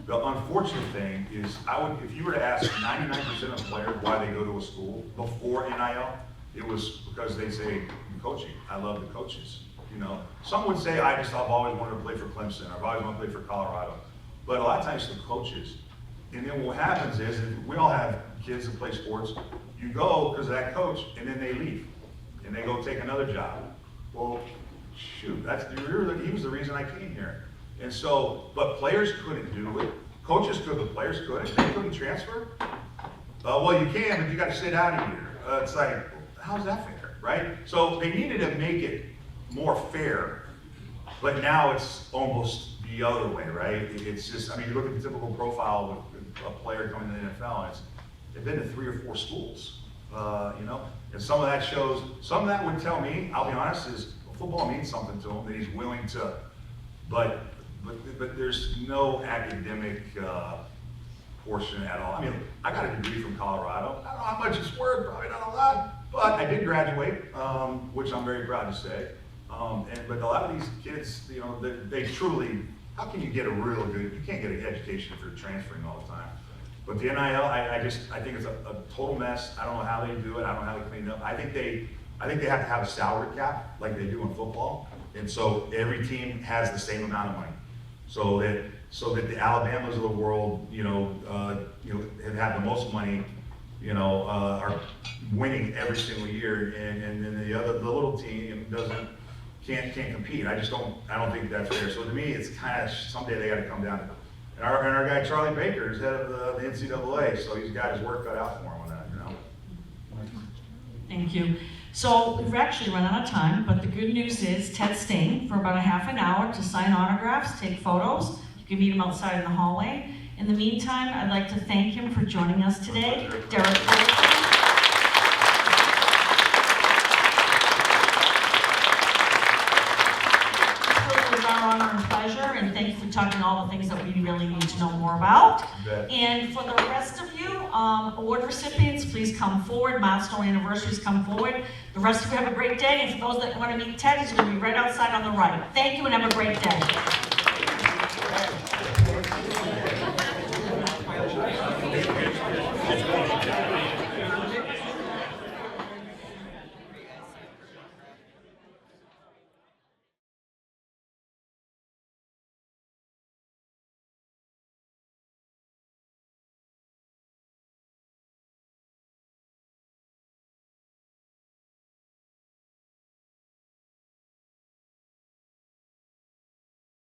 The unfortunate thing is if you were to ask 99% of players why they go to a school before NIL, it was because they say coaching. I love the coaches. You know, some would say I've always wanted to play for Clemson. I've always wanted to play for Colorado. But a lot of times the coaches. And then what happens is we all have kids that play sports. You go because of that coach, and then they leave, and they go take another job. Well, shoot, he was the reason I came here. And so, but players couldn't do it. Coaches could, but players couldn't. They couldn't transfer. Well, you can, but you got to sit out a year. It's like, how's that fair, right? So they needed to make it more fair, but now it's almost the other way, right? It's just, I mean, you look at the typical profile of a player coming to the NFL, and they've been to 3 or 4 schools, you know? And some of that would tell me, I'll be honest, is football means something to him, that he's willing to, but there's no academic portion at all. I mean, I got a degree from Colorado. I don't know how much it's worth, probably not a lot, but I did graduate, which I'm very proud to say. But a lot of these kids, you know, they truly, how can you get you can't get an education if you're transferring all the time. But the NIL, I think it's a total mess. I don't know how they do it. I don't know how they clean it up. I think they have to have a salary cap like they do in football. And so every team has the same amount of money. So that the Alabamas of the world, have the most money, are winning every single year, and then the little team can't compete. I don't think that's fair. So to me, it's kind of someday they got to come down. And our guy Charlie Baker is head of the NCAA, so he's got his work cut out for him on that, you know. Thank you. So we've actually run out of time, but the good news is Ted's staying for about a half an hour to sign autographs, take photos. You can meet him outside in the hallway. In the meantime, I'd like to thank him for joining us today. Derek. It was our honor and pleasure, and thank you for talking all the things that we really need to know more about. And for the rest of you, award recipients, please come forward. Milestone anniversaries, come forward. The rest of you have a great day. And for those that want to meet Ted, he's going to be right outside on the right. Thank you and have a great day.